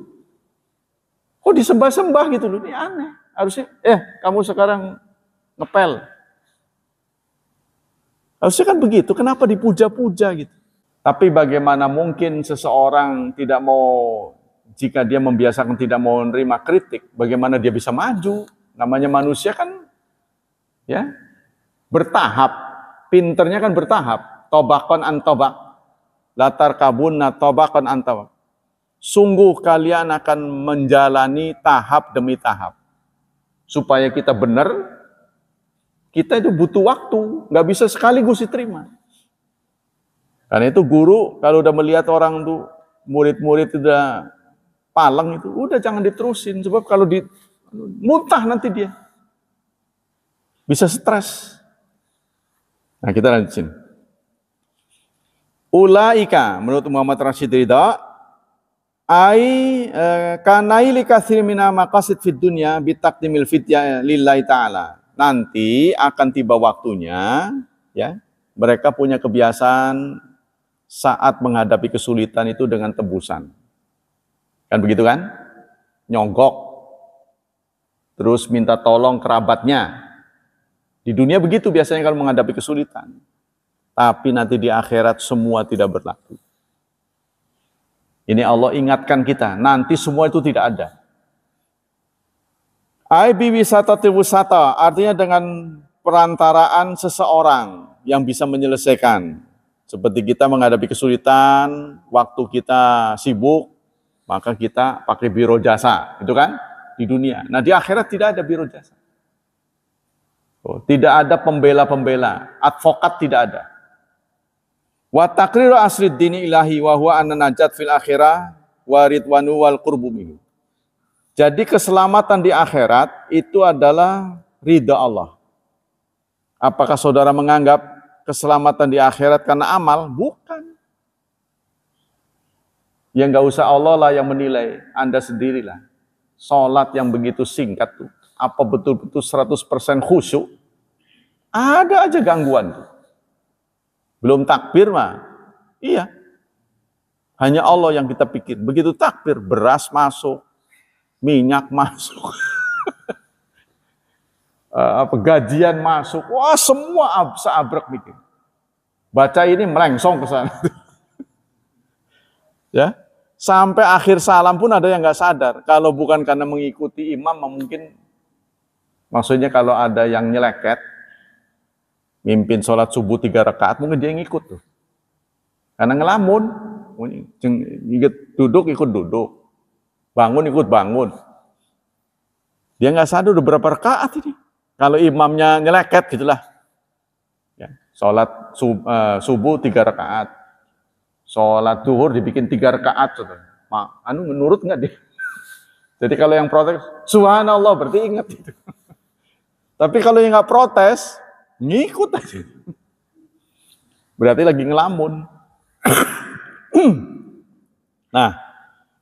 Kok disembah-sembah gitu loh? Ini aneh. Harusnya, kamu sekarang ngepel. Harusnya kan begitu. Kenapa dipuja-puja gitu? Tapi bagaimana mungkin seseorang tidak mau, jika dia membiasakan tidak mau menerima kritik, bagaimana dia bisa maju? Namanya manusia kan ya bertahap, pinternya kan bertahap. Tobakon an tobak, latar kabunna tobakon an tobak. Sungguh kalian akan menjalani tahap demi tahap. Supaya kita benar, kita itu butuh waktu, nggak bisa sekaligus diterima. Karena itu guru kalau udah melihat orang tuh murid-murid udah paleng itu, udah jangan diterusin, sebab kalau muntah nanti dia. Bisa stres. Nah, kita lanjutin. Ulaika menurut Muhammad Rashid Ridha kanai likasir mina maqasid fid dunya bitaqdimil fitya lillahi ta'ala. Nanti akan tiba waktunya ya, mereka punya kebiasaan saat menghadapi kesulitan itu dengan tebusan. Kan begitu kan? Nyogok. Terus minta tolong kerabatnya. Di dunia begitu biasanya kalau menghadapi kesulitan. Tapi nanti di akhirat semua tidak berlaku. Ini Allah ingatkan kita, nanti semua itu tidak ada. Aibi wisata wisata, artinya dengan perantaraan seseorang yang bisa menyelesaikan. Seperti kita menghadapi kesulitan, waktu kita sibuk, maka kita pakai biro jasa, itu kan? Di dunia. Nah di akhirat tidak ada biro jasa. Tidak ada pembela-pembela, advokat tidak ada. Wa taqriru asrid dini ilahi wa huwa anna najat fil akhirah wa ridwanu wal qurbu minhu. Jadi keselamatan di akhirat itu adalah ridha Allah. Apakah saudara menganggap keselamatan di akhirat karena amal? Bukan. Ya nggak usah Allah lah yang menilai, Anda sendirilah. Salat yang begitu singkat tuh, apa betul-betul 100% khusyuk? Ada aja gangguan tuh. Belum takbir mah, iya. Hanya Allah yang kita pikir. Begitu takbir, beras masuk, minyak masuk, gajian masuk, wah semua seabrek mikir. Baca ini melengsong ke sana. Ya, sampai akhir salam pun ada yang nggak sadar. Kalau bukan karena mengikuti imam, mungkin maksudnya kalau ada yang nyeleket, mimpin sholat subuh 3 rakaat, mungkin dia ngikut tuh. Karena ngelamun, duduk ikut duduk, bangun ikut bangun. Dia nggak sadar udah berapa rakaat ini. Kalau imamnya nyeleket gitulah. Ya, sholat subuh 3 rakaat, sholat zuhur dibikin 3 rakaat. Menurut nggak dia? Jadi kalau yang protes, subhanallah berarti ingat itu. Tapi kalau yang nggak protes, ngikut aja. Berarti lagi ngelamun. Nah,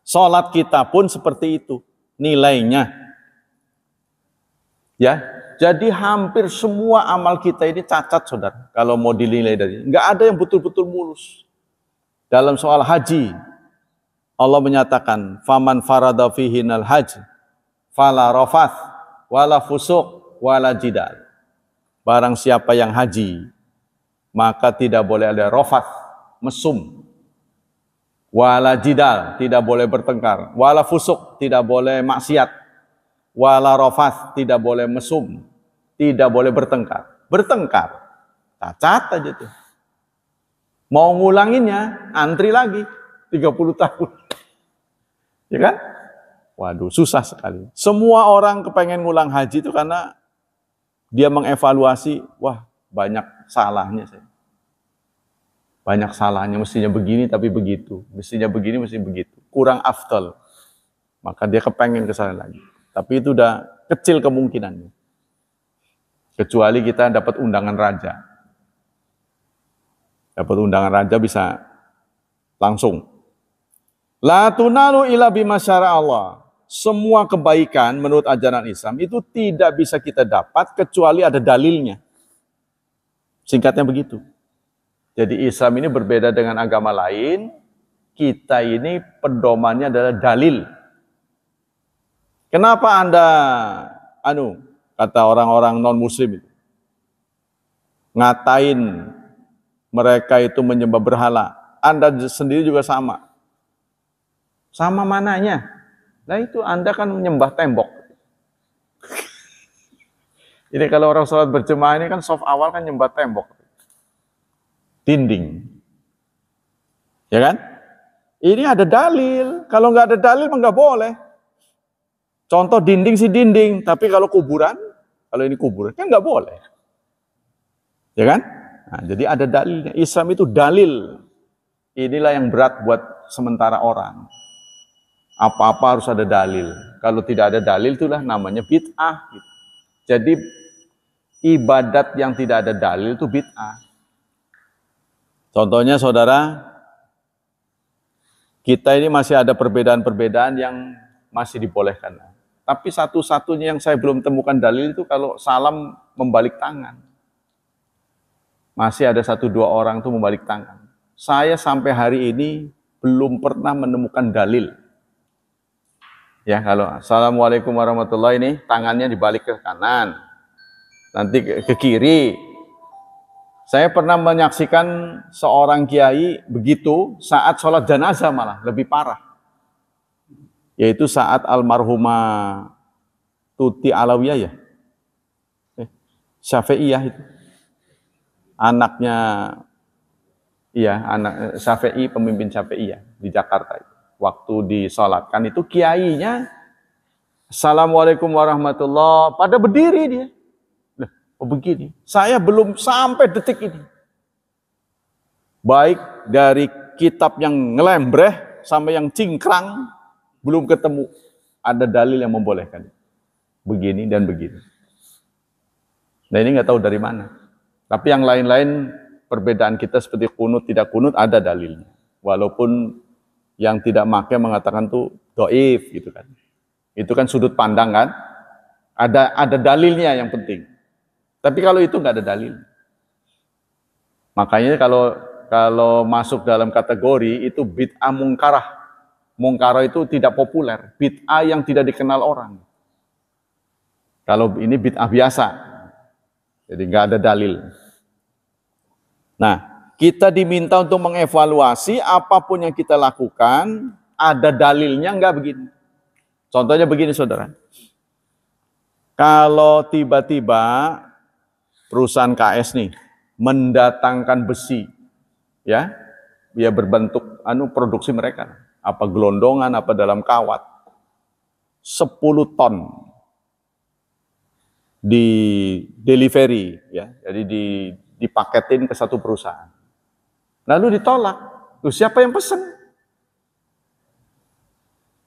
sholat kita pun seperti itu nilainya. Ya, jadi hampir semua amal kita ini cacat, saudara. Kalau mau dinilai dari, nggak ada yang betul-betul mulus. Dalam soal haji, Allah menyatakan, faman farada fihinal hajj, fala rafath, wala fusuq, wala jidal. Barang siapa yang haji, maka tidak boleh ada rafath, mesum. Wala jidal, tidak boleh bertengkar. Wala fusuq, tidak boleh maksiat. Wala rafath, tidak boleh mesum. Tidak boleh bertengkar. Bertengkar, cacat aja tuh. Mau ngulanginnya, antri lagi 30 tahun. Ya kan? Waduh, susah sekali. Semua orang kepengen ngulang haji itu karena dia mengevaluasi, wah banyak salahnya saya. Banyak salahnya, mestinya begini tapi begitu. Mestinya begini, mestinya begitu. Kurang afdal. Maka dia kepengen ke sana lagi. Tapi itu udah kecil kemungkinannya. Kecuali kita dapat undangan raja. Dapat undangan raja bisa langsung. La tunalu illa bima syara Allah. semua kebaikan menurut ajaran Islam itu tidak bisa kita dapat kecuali ada dalilnya. Singkatnya begitu. Jadi Islam ini berbeda dengan agama lain. Kita ini pedomannya adalah dalil. Kenapa Anda, kata orang-orang non-muslim itu, ngatain mereka itu menyembah berhala? Anda sendiri juga sama. Sama mananya? Nah itu Anda kan menyembah tembok. Ini kalau orang sholat berjemaah ini kan soft awal kan nyembah tembok. Dinding. Ya kan? Ini ada dalil. Kalau nggak ada dalil mah nggak boleh. Contoh dinding sih dinding, tapi kalau kuburan, kalau ini kuburan kan nggak boleh. Ya kan? Nah, jadi ada dalilnya. Islam itu dalil. Inilah yang berat buat sementara orang. Apa-apa harus ada dalil. Kalau tidak ada dalil itulah namanya bid'ah. Jadi ibadat yang tidak ada dalil itu bid'ah. Contohnya saudara, kita ini masih ada perbedaan-perbedaan yang masih dibolehkan. Tapi satu-satunya yang saya belum temukan dalil itu kalau salam membalik tangan. Masih ada 1-2 orang itu membalik tangan. Saya sampai hari ini belum pernah menemukan dalil. Ya, kalau Assalamualaikum warahmatullahi ini tangannya dibalik ke kanan, nanti ke kiri. Saya pernah menyaksikan seorang kiai begitu saat sholat jenazah malah lebih parah. Yaitu saat almarhumah Tuti Alawiyah ya, Syafi'iyah itu. Anaknya, anak Syafi'i, pemimpin Syafi'iyah di Jakarta itu. Waktu disolatkan itu kiainya Assalamualaikum warahmatullahi, pada berdiri dia. Oh begini, saya belum sampai detik ini. Baik dari kitab yang ngelembreh sampai yang cingkrang, belum ketemu ada dalil yang membolehkan. Begini dan begini. Nah ini nggak tahu dari mana. Tapi yang lain-lain perbedaan kita seperti kunut tidak kunut ada dalilnya. Walaupun yang tidak make mengatakan tuh doif gitu kan. Itu kan sudut pandang kan. Ada dalilnya yang penting. Tapi kalau itu nggak ada dalil. Makanya kalau masuk dalam kategori itu bid'ah mungkarah. Mungkarah itu tidak populer. Bid'ah yang tidak dikenal orang. Kalau ini bid'ah biasa. Jadi nggak ada dalil. Nah, kita diminta untuk mengevaluasi apapun yang kita lakukan, ada dalilnya enggak begini. Contohnya begini saudara. Kalau tiba-tiba perusahaan KS nih mendatangkan besi, ya berbentuk produksi mereka, apa gelondongan, apa dalam kawat, 10 ton di delivery, ya, jadi dipaketin ke satu perusahaan. Lalu ditolak. Tuh siapa yang pesen?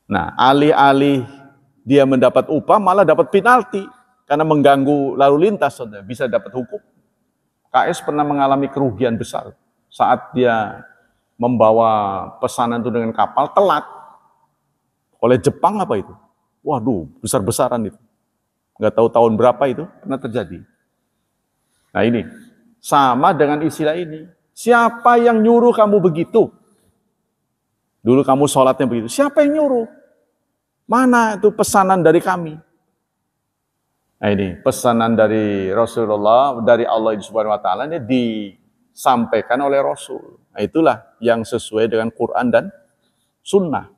Nah, alih-alih dia mendapat upah malah dapat penalti karena mengganggu lalu lintas, saudara. Bisa dapat hukum. KS pernah mengalami kerugian besar saat dia membawa pesanan itu dengan kapal telat oleh Jepang apa itu. Waduh, besar-besaran itu. Nggak tahu tahun berapa itu pernah terjadi. Nah ini sama dengan istilah ini. Siapa yang nyuruh kamu begitu? Dulu kamu sholatnya begitu. Siapa yang nyuruh? Mana itu pesanan dari kami? Nah ini pesanan dari Rasulullah, dari Allah Subhanahu Wa Taala ini disampaikan oleh Rasul. Nah itulah yang sesuai dengan Quran dan Sunnah.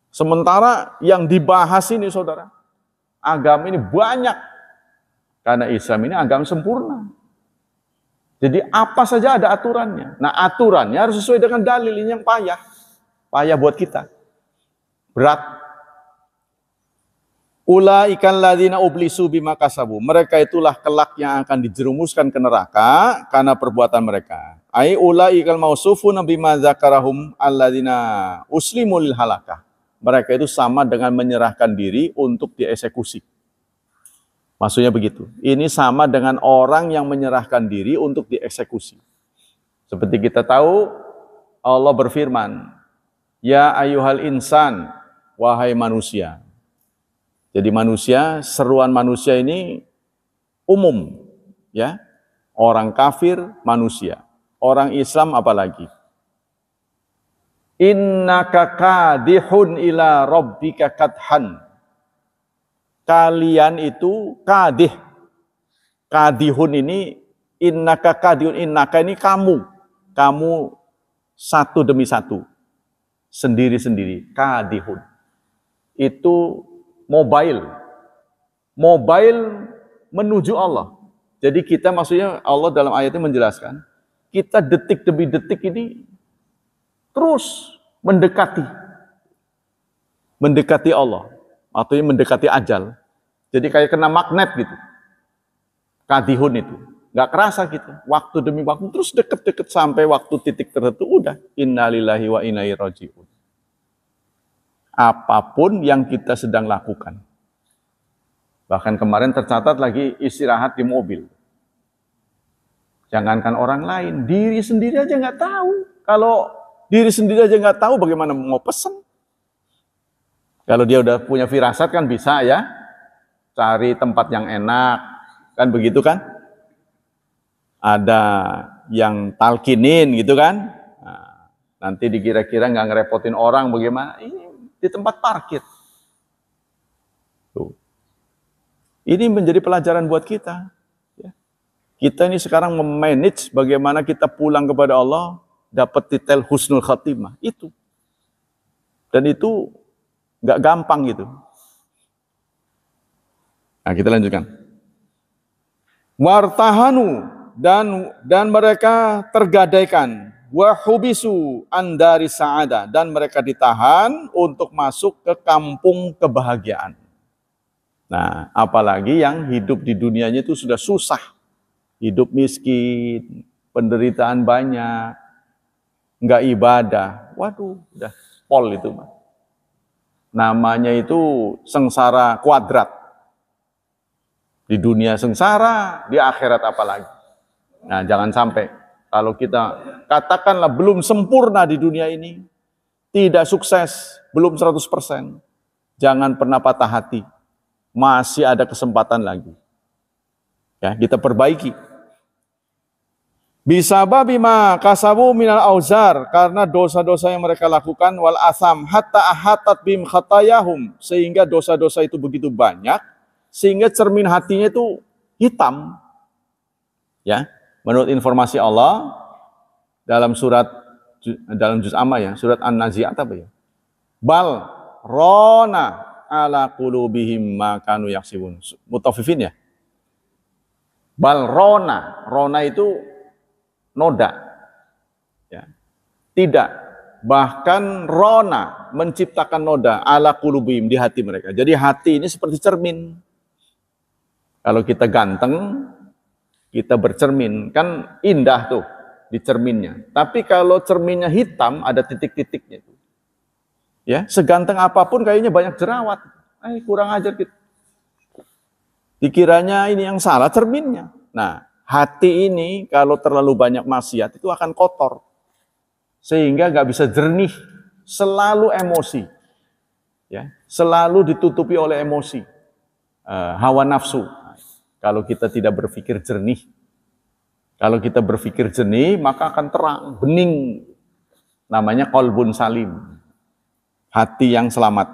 Sementara yang dibahas ini saudara, agama ini banyak. Karena Islam ini agama sempurna. Jadi apa saja ada aturannya. Nah aturannya harus sesuai dengan dalil, ini yang payah. Payah buat kita. Berat. Ulaikal ladzina ublisu bima kasabu. Mereka itulah kelak yang akan dijerumuskan ke neraka karena perbuatan mereka. Ai ulaikal mausufuna bima zakarahum alladzina uslimu lil halakah. Mereka itu sama dengan menyerahkan diri untuk dieksekusi. Maksudnya begitu. Ini sama dengan orang yang menyerahkan diri untuk dieksekusi. Seperti kita tahu, Allah berfirman, Ya ayyuhal insan, wahai manusia. Jadi manusia, seruan manusia ini umum, ya. Orang kafir manusia, orang Islam apalagi. Innaka kadihun ila rabbika kadhan. Kalian itu kadih. Kadihun ini innaka kadihun, innaka ini kamu. Kamu satu demi satu. Sendiri-sendiri, kadihun. Itu mobile menuju Allah. Jadi kita maksudnya Allah dalam ayatnya menjelaskan, kita detik demi detik ini terus mendekati Allah, artinya mendekati ajal. Jadi kayak kena magnet gitu, kadihun itu, nggak kerasa kita, waktu demi waktu terus deket-deket sampai waktu titik tertentu udah innalillahi wa inna ilaihi raji'un. Apapun yang kita sedang lakukan. Bahkan kemarin tercatat lagi istirahat di mobil. Jangankan orang lain, diri sendiri aja nggak tahu. Kalau diri sendiri aja nggak tahu, bagaimana mau pesen? Kalau dia udah punya firasat kan bisa ya, cari tempat yang enak, kan begitu kan? Ada yang talkinin gitu kan? Nah, nanti dikira-kira nggak ngerepotin orang bagaimana? Di tempat parkir. Tuh. Ini menjadi pelajaran buat kita. Kita ini sekarang memanage bagaimana kita pulang kepada Allah, dapat titel husnul khatimah. Itu. Dan itu nggak gampang gitu. Nah, kita lanjutkan. Wartahanu, dan mereka tergadaikan. Wahubisu andari sa'ada, dan mereka ditahan untuk masuk ke kampung kebahagiaan. Nah, apalagi yang hidup di dunianya itu sudah susah. Hidup miskin, penderitaan banyak, nggak ibadah. Waduh, udah pol itu. Namanya itu sengsara kuadrat. Di dunia sengsara, di akhirat apalagi. Nah, jangan sampai. Kalau kita katakanlah belum sempurna di dunia ini, tidak sukses, belum 100%, jangan pernah patah hati. Masih ada kesempatan lagi. Ya, kita perbaiki. Bisababi ma kasabu minal auzar, karena dosa-dosa yang mereka lakukan, wal asam hatta ahatat bim khatayahum, sehingga dosa-dosa itu begitu banyak, sehingga cermin hatinya itu hitam. Ya, menurut informasi Allah dalam juz amma ya, surat An-Nazi'at apa ya? Bal rona ala qulubihim ma kanu yaksibun. Mutaffifin ya. Bal rona itu noda. Ya. Tidak, bahkan rona menciptakan noda ala qulubihim di hati mereka. Jadi hati ini seperti cermin. Kalau kita ganteng, kita bercermin, kan indah tuh di cerminnya. Tapi kalau cerminnya hitam, ada titik-titiknya. Ya, seganteng apapun kayaknya banyak jerawat. Kurang ajar gitu. Dikiranya ini yang salah cerminnya. Nah, hati ini kalau terlalu banyak maksiat itu akan kotor. Sehingga nggak bisa jernih, selalu emosi. Ya, selalu ditutupi oleh emosi. Hawa nafsu. Kalau kita tidak berpikir jernih. Kalau kita berpikir jernih, maka akan terang, bening. Namanya qalbun salim. Hati yang selamat.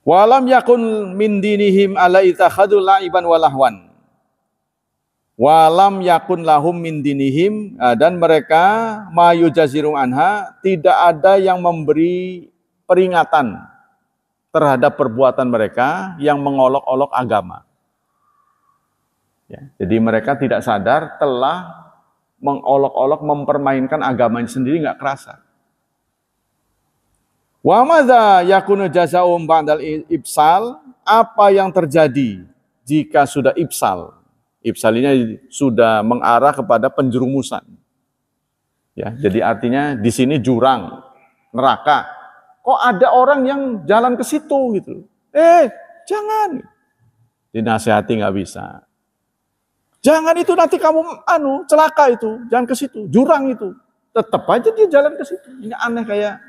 Walam yakun min dinihim ala itakhadul la'iban walahwan. Walam yakun lahum min dinihim, dan mereka mayu jazirum anha, tidak ada yang memberi peringatan terhadap perbuatan mereka yang mengolok-olok agama. Ya, jadi mereka tidak sadar telah mengolok-olok, mempermainkan agamanya sendiri, nggak kerasa. Wa madza yakunu jazaa'um ba'dal ibsal, apa yang terjadi jika sudah ibsal? Ibsal ini sudah mengarah kepada penjerumusan. Ya, jadi artinya di sini jurang, neraka. Kok ada orang yang jalan ke situ gitu? Jangan. Dinasihati nggak bisa. Jangan itu, nanti kamu celaka itu, jangan ke situ, jurang itu. Tetap aja dia jalan ke situ. Ini aneh, kayak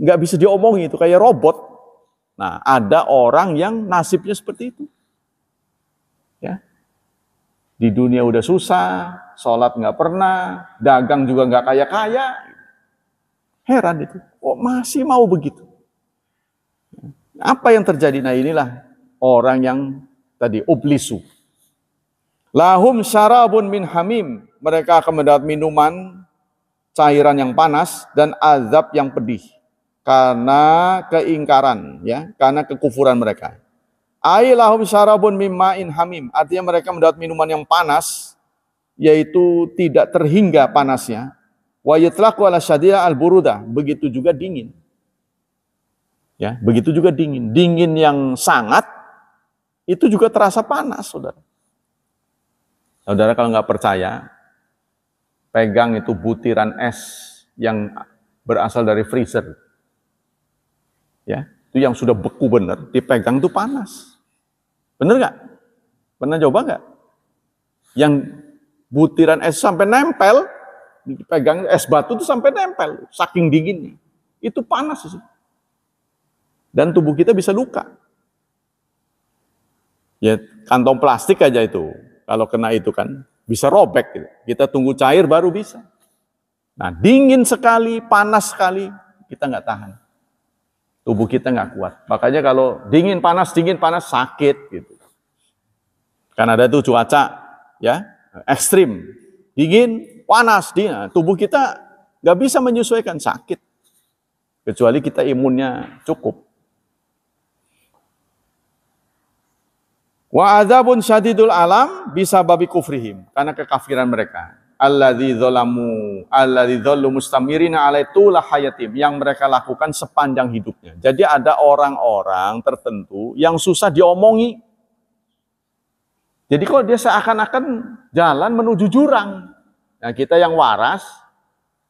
nggak bisa diomongin itu, kayak robot. Nah, ada orang yang nasibnya seperti itu. Ya. Di dunia udah susah, sholat nggak pernah, dagang juga nggak kaya-kaya. Heran itu, kok masih mau begitu? Apa yang terjadi? Nah inilah orang yang tadi ublisu. Lahum syarabun min hamim. Mereka akan mendapat minuman cairan yang panas dan azab yang pedih karena keingkaran, ya, karena kekufuran mereka. Ai lahum syarabun min ma'in hamim. Artinya mereka mendapat minuman yang panas, yaitu tidak terhingga panasnya. Wa yutlaqu ala syadida al-burudah. Begitu juga dingin. Ya, begitu juga dingin. Dingin yang sangat itu juga terasa panas, saudara. Saudara kalau nggak percaya, pegang itu butiran es yang berasal dari freezer. Ya, itu yang sudah beku bener, dipegang itu panas. Bener nggak? Pernah coba nggak? Yang butiran es sampai nempel, dipegang es batu itu sampai nempel, saking dinginnya. Itu panas sih. Dan tubuh kita bisa luka. Ya, kantong plastik aja itu, kalau kena itu kan bisa robek. Gitu. Kita tunggu cair baru bisa. Nah, dingin sekali, panas sekali, kita nggak tahan. Tubuh kita nggak kuat. Makanya kalau dingin panas sakit gitu. Karena ada tuh cuaca ya ekstrim, dingin, panas, dingin. Tubuh kita nggak bisa menyesuaikan, sakit. Kecuali kita imunnya cukup. Wa adzabun syadidul alam bisa babi kufrihim, karena kekafiran mereka. Alladzi dzallu mustamirina alaitu lahayatim, yang mereka lakukan sepanjang hidupnya. Jadi ada orang-orang tertentu yang susah diomongi. Jadi kok dia seakan-akan jalan menuju jurang. Nah, kita yang waras,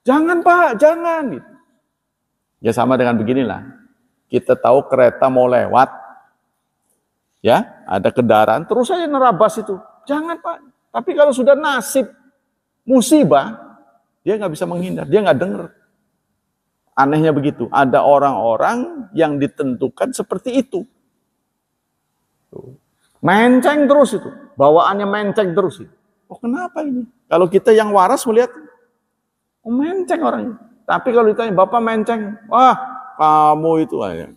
jangan Pak, jangan. Ya sama dengan beginilah. Kita tahu kereta mau lewat, ya, ada kendaraan, terus saja nerabas itu. Jangan Pak. Tapi kalau sudah nasib musibah, dia nggak bisa menghindar, dia nggak dengar. Anehnya begitu. Ada orang-orang yang ditentukan seperti itu. Menceng terus itu, bawaannya menceng terus itu. Oh kenapa ini? Kalau kita yang waras melihat, oh menceng orangnya. Tapi kalau ditanya, Bapak menceng, wah kamu itu aja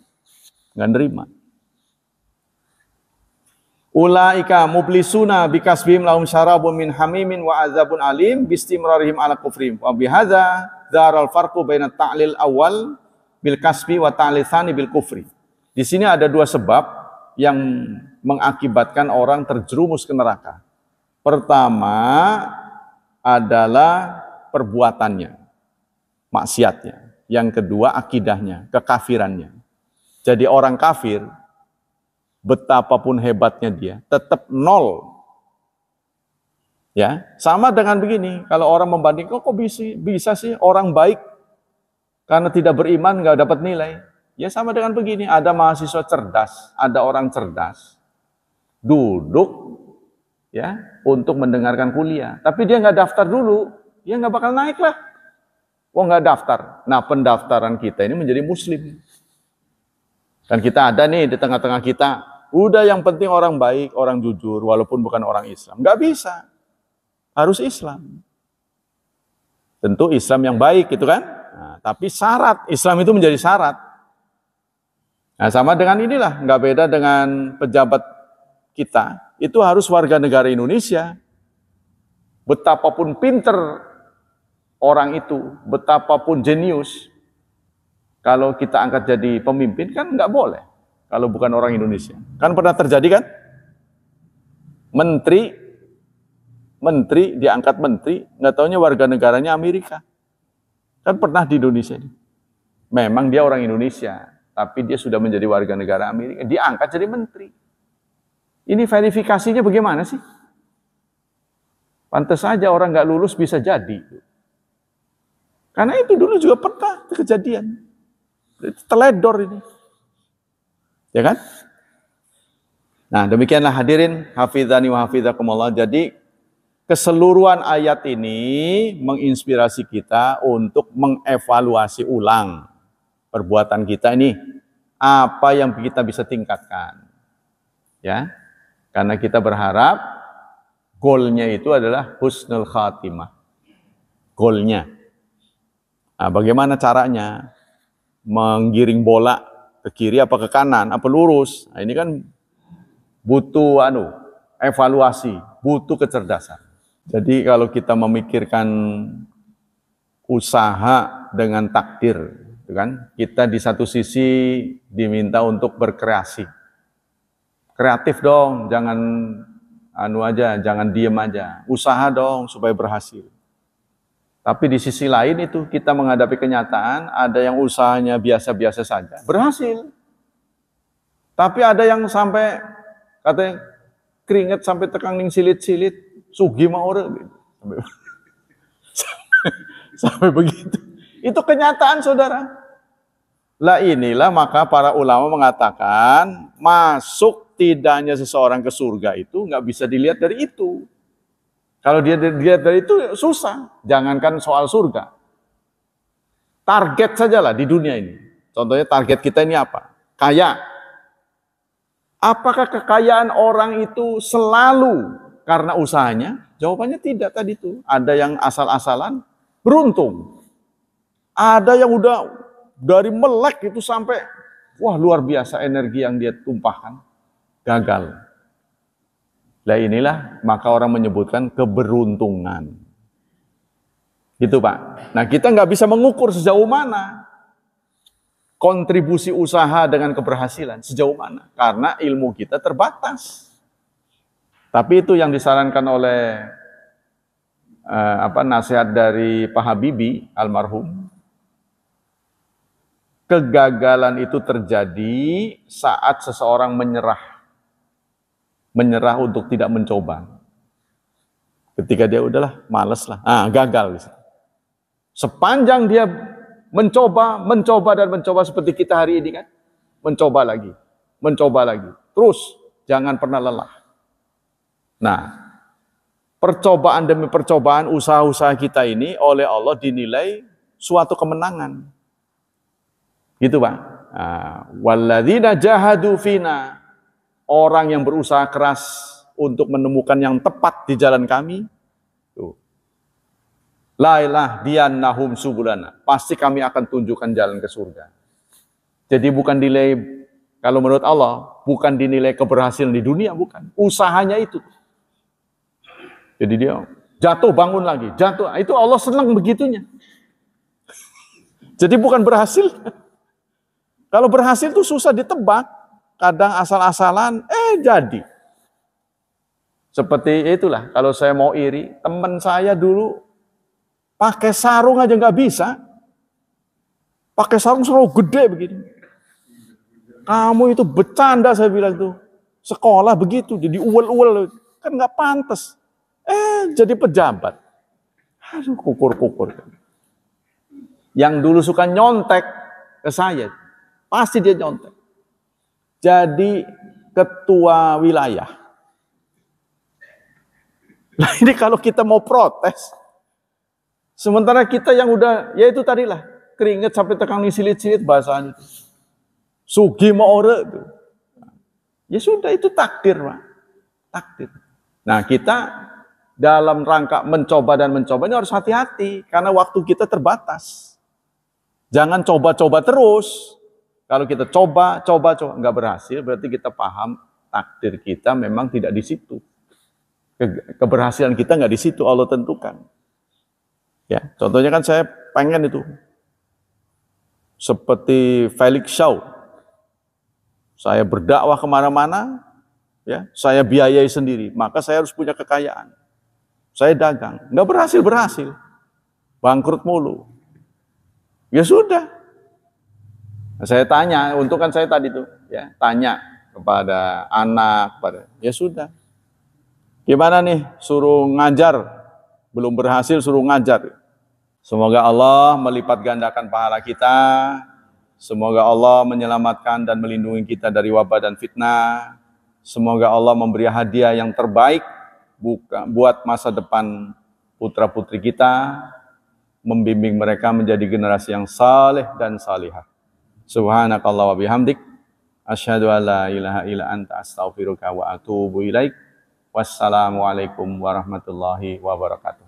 nggak nerima. Ulaika mublisuna bikasbihim lahum syarabun min hamimin wa azabun alim bistimrarihim ala kufrim. Wa bihadza dzaral farqu baina ta'lil awal bil kasbi wa ta'lil tsani bil kufri. Di sini ada dua sebab yang mengakibatkan orang terjerumus ke neraka. Pertama adalah perbuatannya, maksiatnya. Yang kedua akidahnya, kekafirannya. Jadi orang kafir, betapapun hebatnya dia, tetap nol. Ya, sama dengan begini, kalau orang membandingkan, kok bisa sih orang baik karena tidak beriman nggak dapat nilai? Ya sama dengan begini, ada mahasiswa cerdas, ada orang cerdas, duduk ya untuk mendengarkan kuliah, tapi dia nggak daftar dulu, dia nggak bakal naik lah. Oh nggak daftar. Nah pendaftaran kita ini menjadi muslim. Dan kita ada nih di tengah-tengah kita, udah yang penting orang baik, orang jujur, walaupun bukan orang Islam. Nggak bisa. Harus Islam. Tentu Islam yang baik gitu kan. Nah, tapi syarat, Islam itu menjadi syarat. Nah sama dengan inilah, nggak beda dengan pejabat kita. Itu harus warga negara Indonesia. Betapapun pinter orang itu, betapapun jenius, kalau kita angkat jadi pemimpin kan nggak boleh kalau bukan orang Indonesia. Kan pernah terjadi kan? Menteri diangkat menteri, nggak taunya warga negaranya Amerika. Kan pernah di Indonesia ini. Memang dia orang Indonesia, tapi dia sudah menjadi warga negara Amerika, diangkat jadi menteri. Ini verifikasinya bagaimana sih? Pantas saja orang nggak lulus bisa jadi. Karena itu dulu juga pernah kejadian. Teledor ini. Ya kan? Nah, demikianlah hadirin hafizani wa hafizakumullah. Jadi keseluruhan ayat ini menginspirasi kita untuk mengevaluasi ulang perbuatan kita ini. apa yang kita bisa tingkatkan. Ya. Karena kita berharap goalnya itu adalah husnul khatimah. Goalnya. Nah, bagaimana caranya? Menggiring bola ke kiri apa ke kanan, apa lurus. Nah, ini kan butuh evaluasi, butuh kecerdasan. Jadi kalau kita memikirkan usaha dengan takdir, kan? Kita di satu sisi diminta untuk berkreasi. Kreatif dong, jangan jangan diem aja. Usaha dong supaya berhasil. Tapi di sisi lain itu kita menghadapi kenyataan, ada yang usahanya biasa-biasa saja, berhasil. Tapi ada yang sampai katanya keringet sampai tekang ning silit-silit, sugi mau gitu. Sampai begitu. Itu kenyataan, saudara. Lah inilah maka para ulama mengatakan masuk tidaknya seseorang ke surga itu nggak bisa dilihat dari itu. Kalau dia dilihat dari itu susah. Jangankan soal surga. Target sajalah di dunia ini. Contohnya target kita ini apa? Kaya. Apakah kekayaan orang itu selalu karena usahanya? Jawabannya tidak tadi itu. Ada yang asal-asalan, beruntung. Ada yang udah dari melek itu sampai, wah luar biasa energi yang dia tumpahkan. Gagal. Nah inilah maka orang menyebutkan keberuntungan. Gitu Pak. Nah kita nggak bisa mengukur sejauh mana kontribusi usaha dengan keberhasilan. Sejauh mana. Karena ilmu kita terbatas. Tapi itu yang disarankan oleh nasihat dari Pak Habibie almarhum. Kegagalan itu terjadi saat seseorang menyerah untuk tidak mencoba. Ketika dia udahlah, males lah, gagal. Sepanjang dia mencoba seperti kita hari ini kan, mencoba lagi, terus jangan pernah lelah. Nah, percobaan demi percobaan usaha-usaha kita ini oleh Allah dinilai suatu kemenangan. Gitu Pak. Walladzina jahadu fina. Orang yang berusaha keras untuk menemukan yang tepat di jalan kami, la ilaha diyannahum subulana. Pasti kami akan tunjukkan jalan ke surga. Jadi bukan dinilai, kalau menurut Allah, bukan dinilai keberhasilan di dunia, bukan. Usahanya itu. Jadi dia jatuh bangun lagi, jatuh. Itu Allah senang begitunya. Jadi bukan berhasil. Kalau berhasil itu susah ditebak. Kadang asal-asalan, jadi. Seperti itulah, kalau saya mau iri, teman saya dulu pakai sarung aja nggak bisa. Pakai sarung gede begini. Kamu itu bercanda, saya bilang tuh. Sekolah begitu, jadi uwel-uwel. Kan nggak pantas. Jadi pejabat. Aduh, kukur-kukur. Yang dulu suka nyontek ke saya, pasti dia nyontek. Jadi ketua wilayah. Nah ini kalau kita mau protes, sementara kita yang udah, ya itu tadilah, keringet sampai tekang silit-silit bahasanya. Sugi ma'ore. Ya sudah, itu takdir Pak. Takdir. Nah kita dalam rangka mencoba ini harus hati-hati, karena waktu kita terbatas. Jangan coba-coba terus. Kalau kita coba, nggak berhasil, berarti kita paham takdir kita memang tidak di situ. Keberhasilan kita nggak di situ, Allah tentukan. Ya, contohnya kan saya pengen itu, seperti Felix Shaw. Saya berdakwah kemana-mana, ya, saya biayai sendiri, maka saya harus punya kekayaan. Saya dagang, nggak berhasil, bangkrut mulu. Ya sudah. Nah, saya tanya, untung kan saya tadi tuh, ya, tanya kepada anak, ya sudah. Gimana nih, suruh ngajar, belum berhasil suruh ngajar. Semoga Allah melipat gandakan pahala kita, semoga Allah menyelamatkan dan melindungi kita dari wabah dan fitnah. Semoga Allah memberi hadiah yang terbaik buat masa depan putra-putri kita, membimbing mereka menjadi generasi yang saleh dan salihah. Subhanakallah wa bihamdik, Asyhadu an la ilaha illa anta astaghfiruka wa atubu ilaik. Wassalamualaikum warahmatullahi wabarakatuh.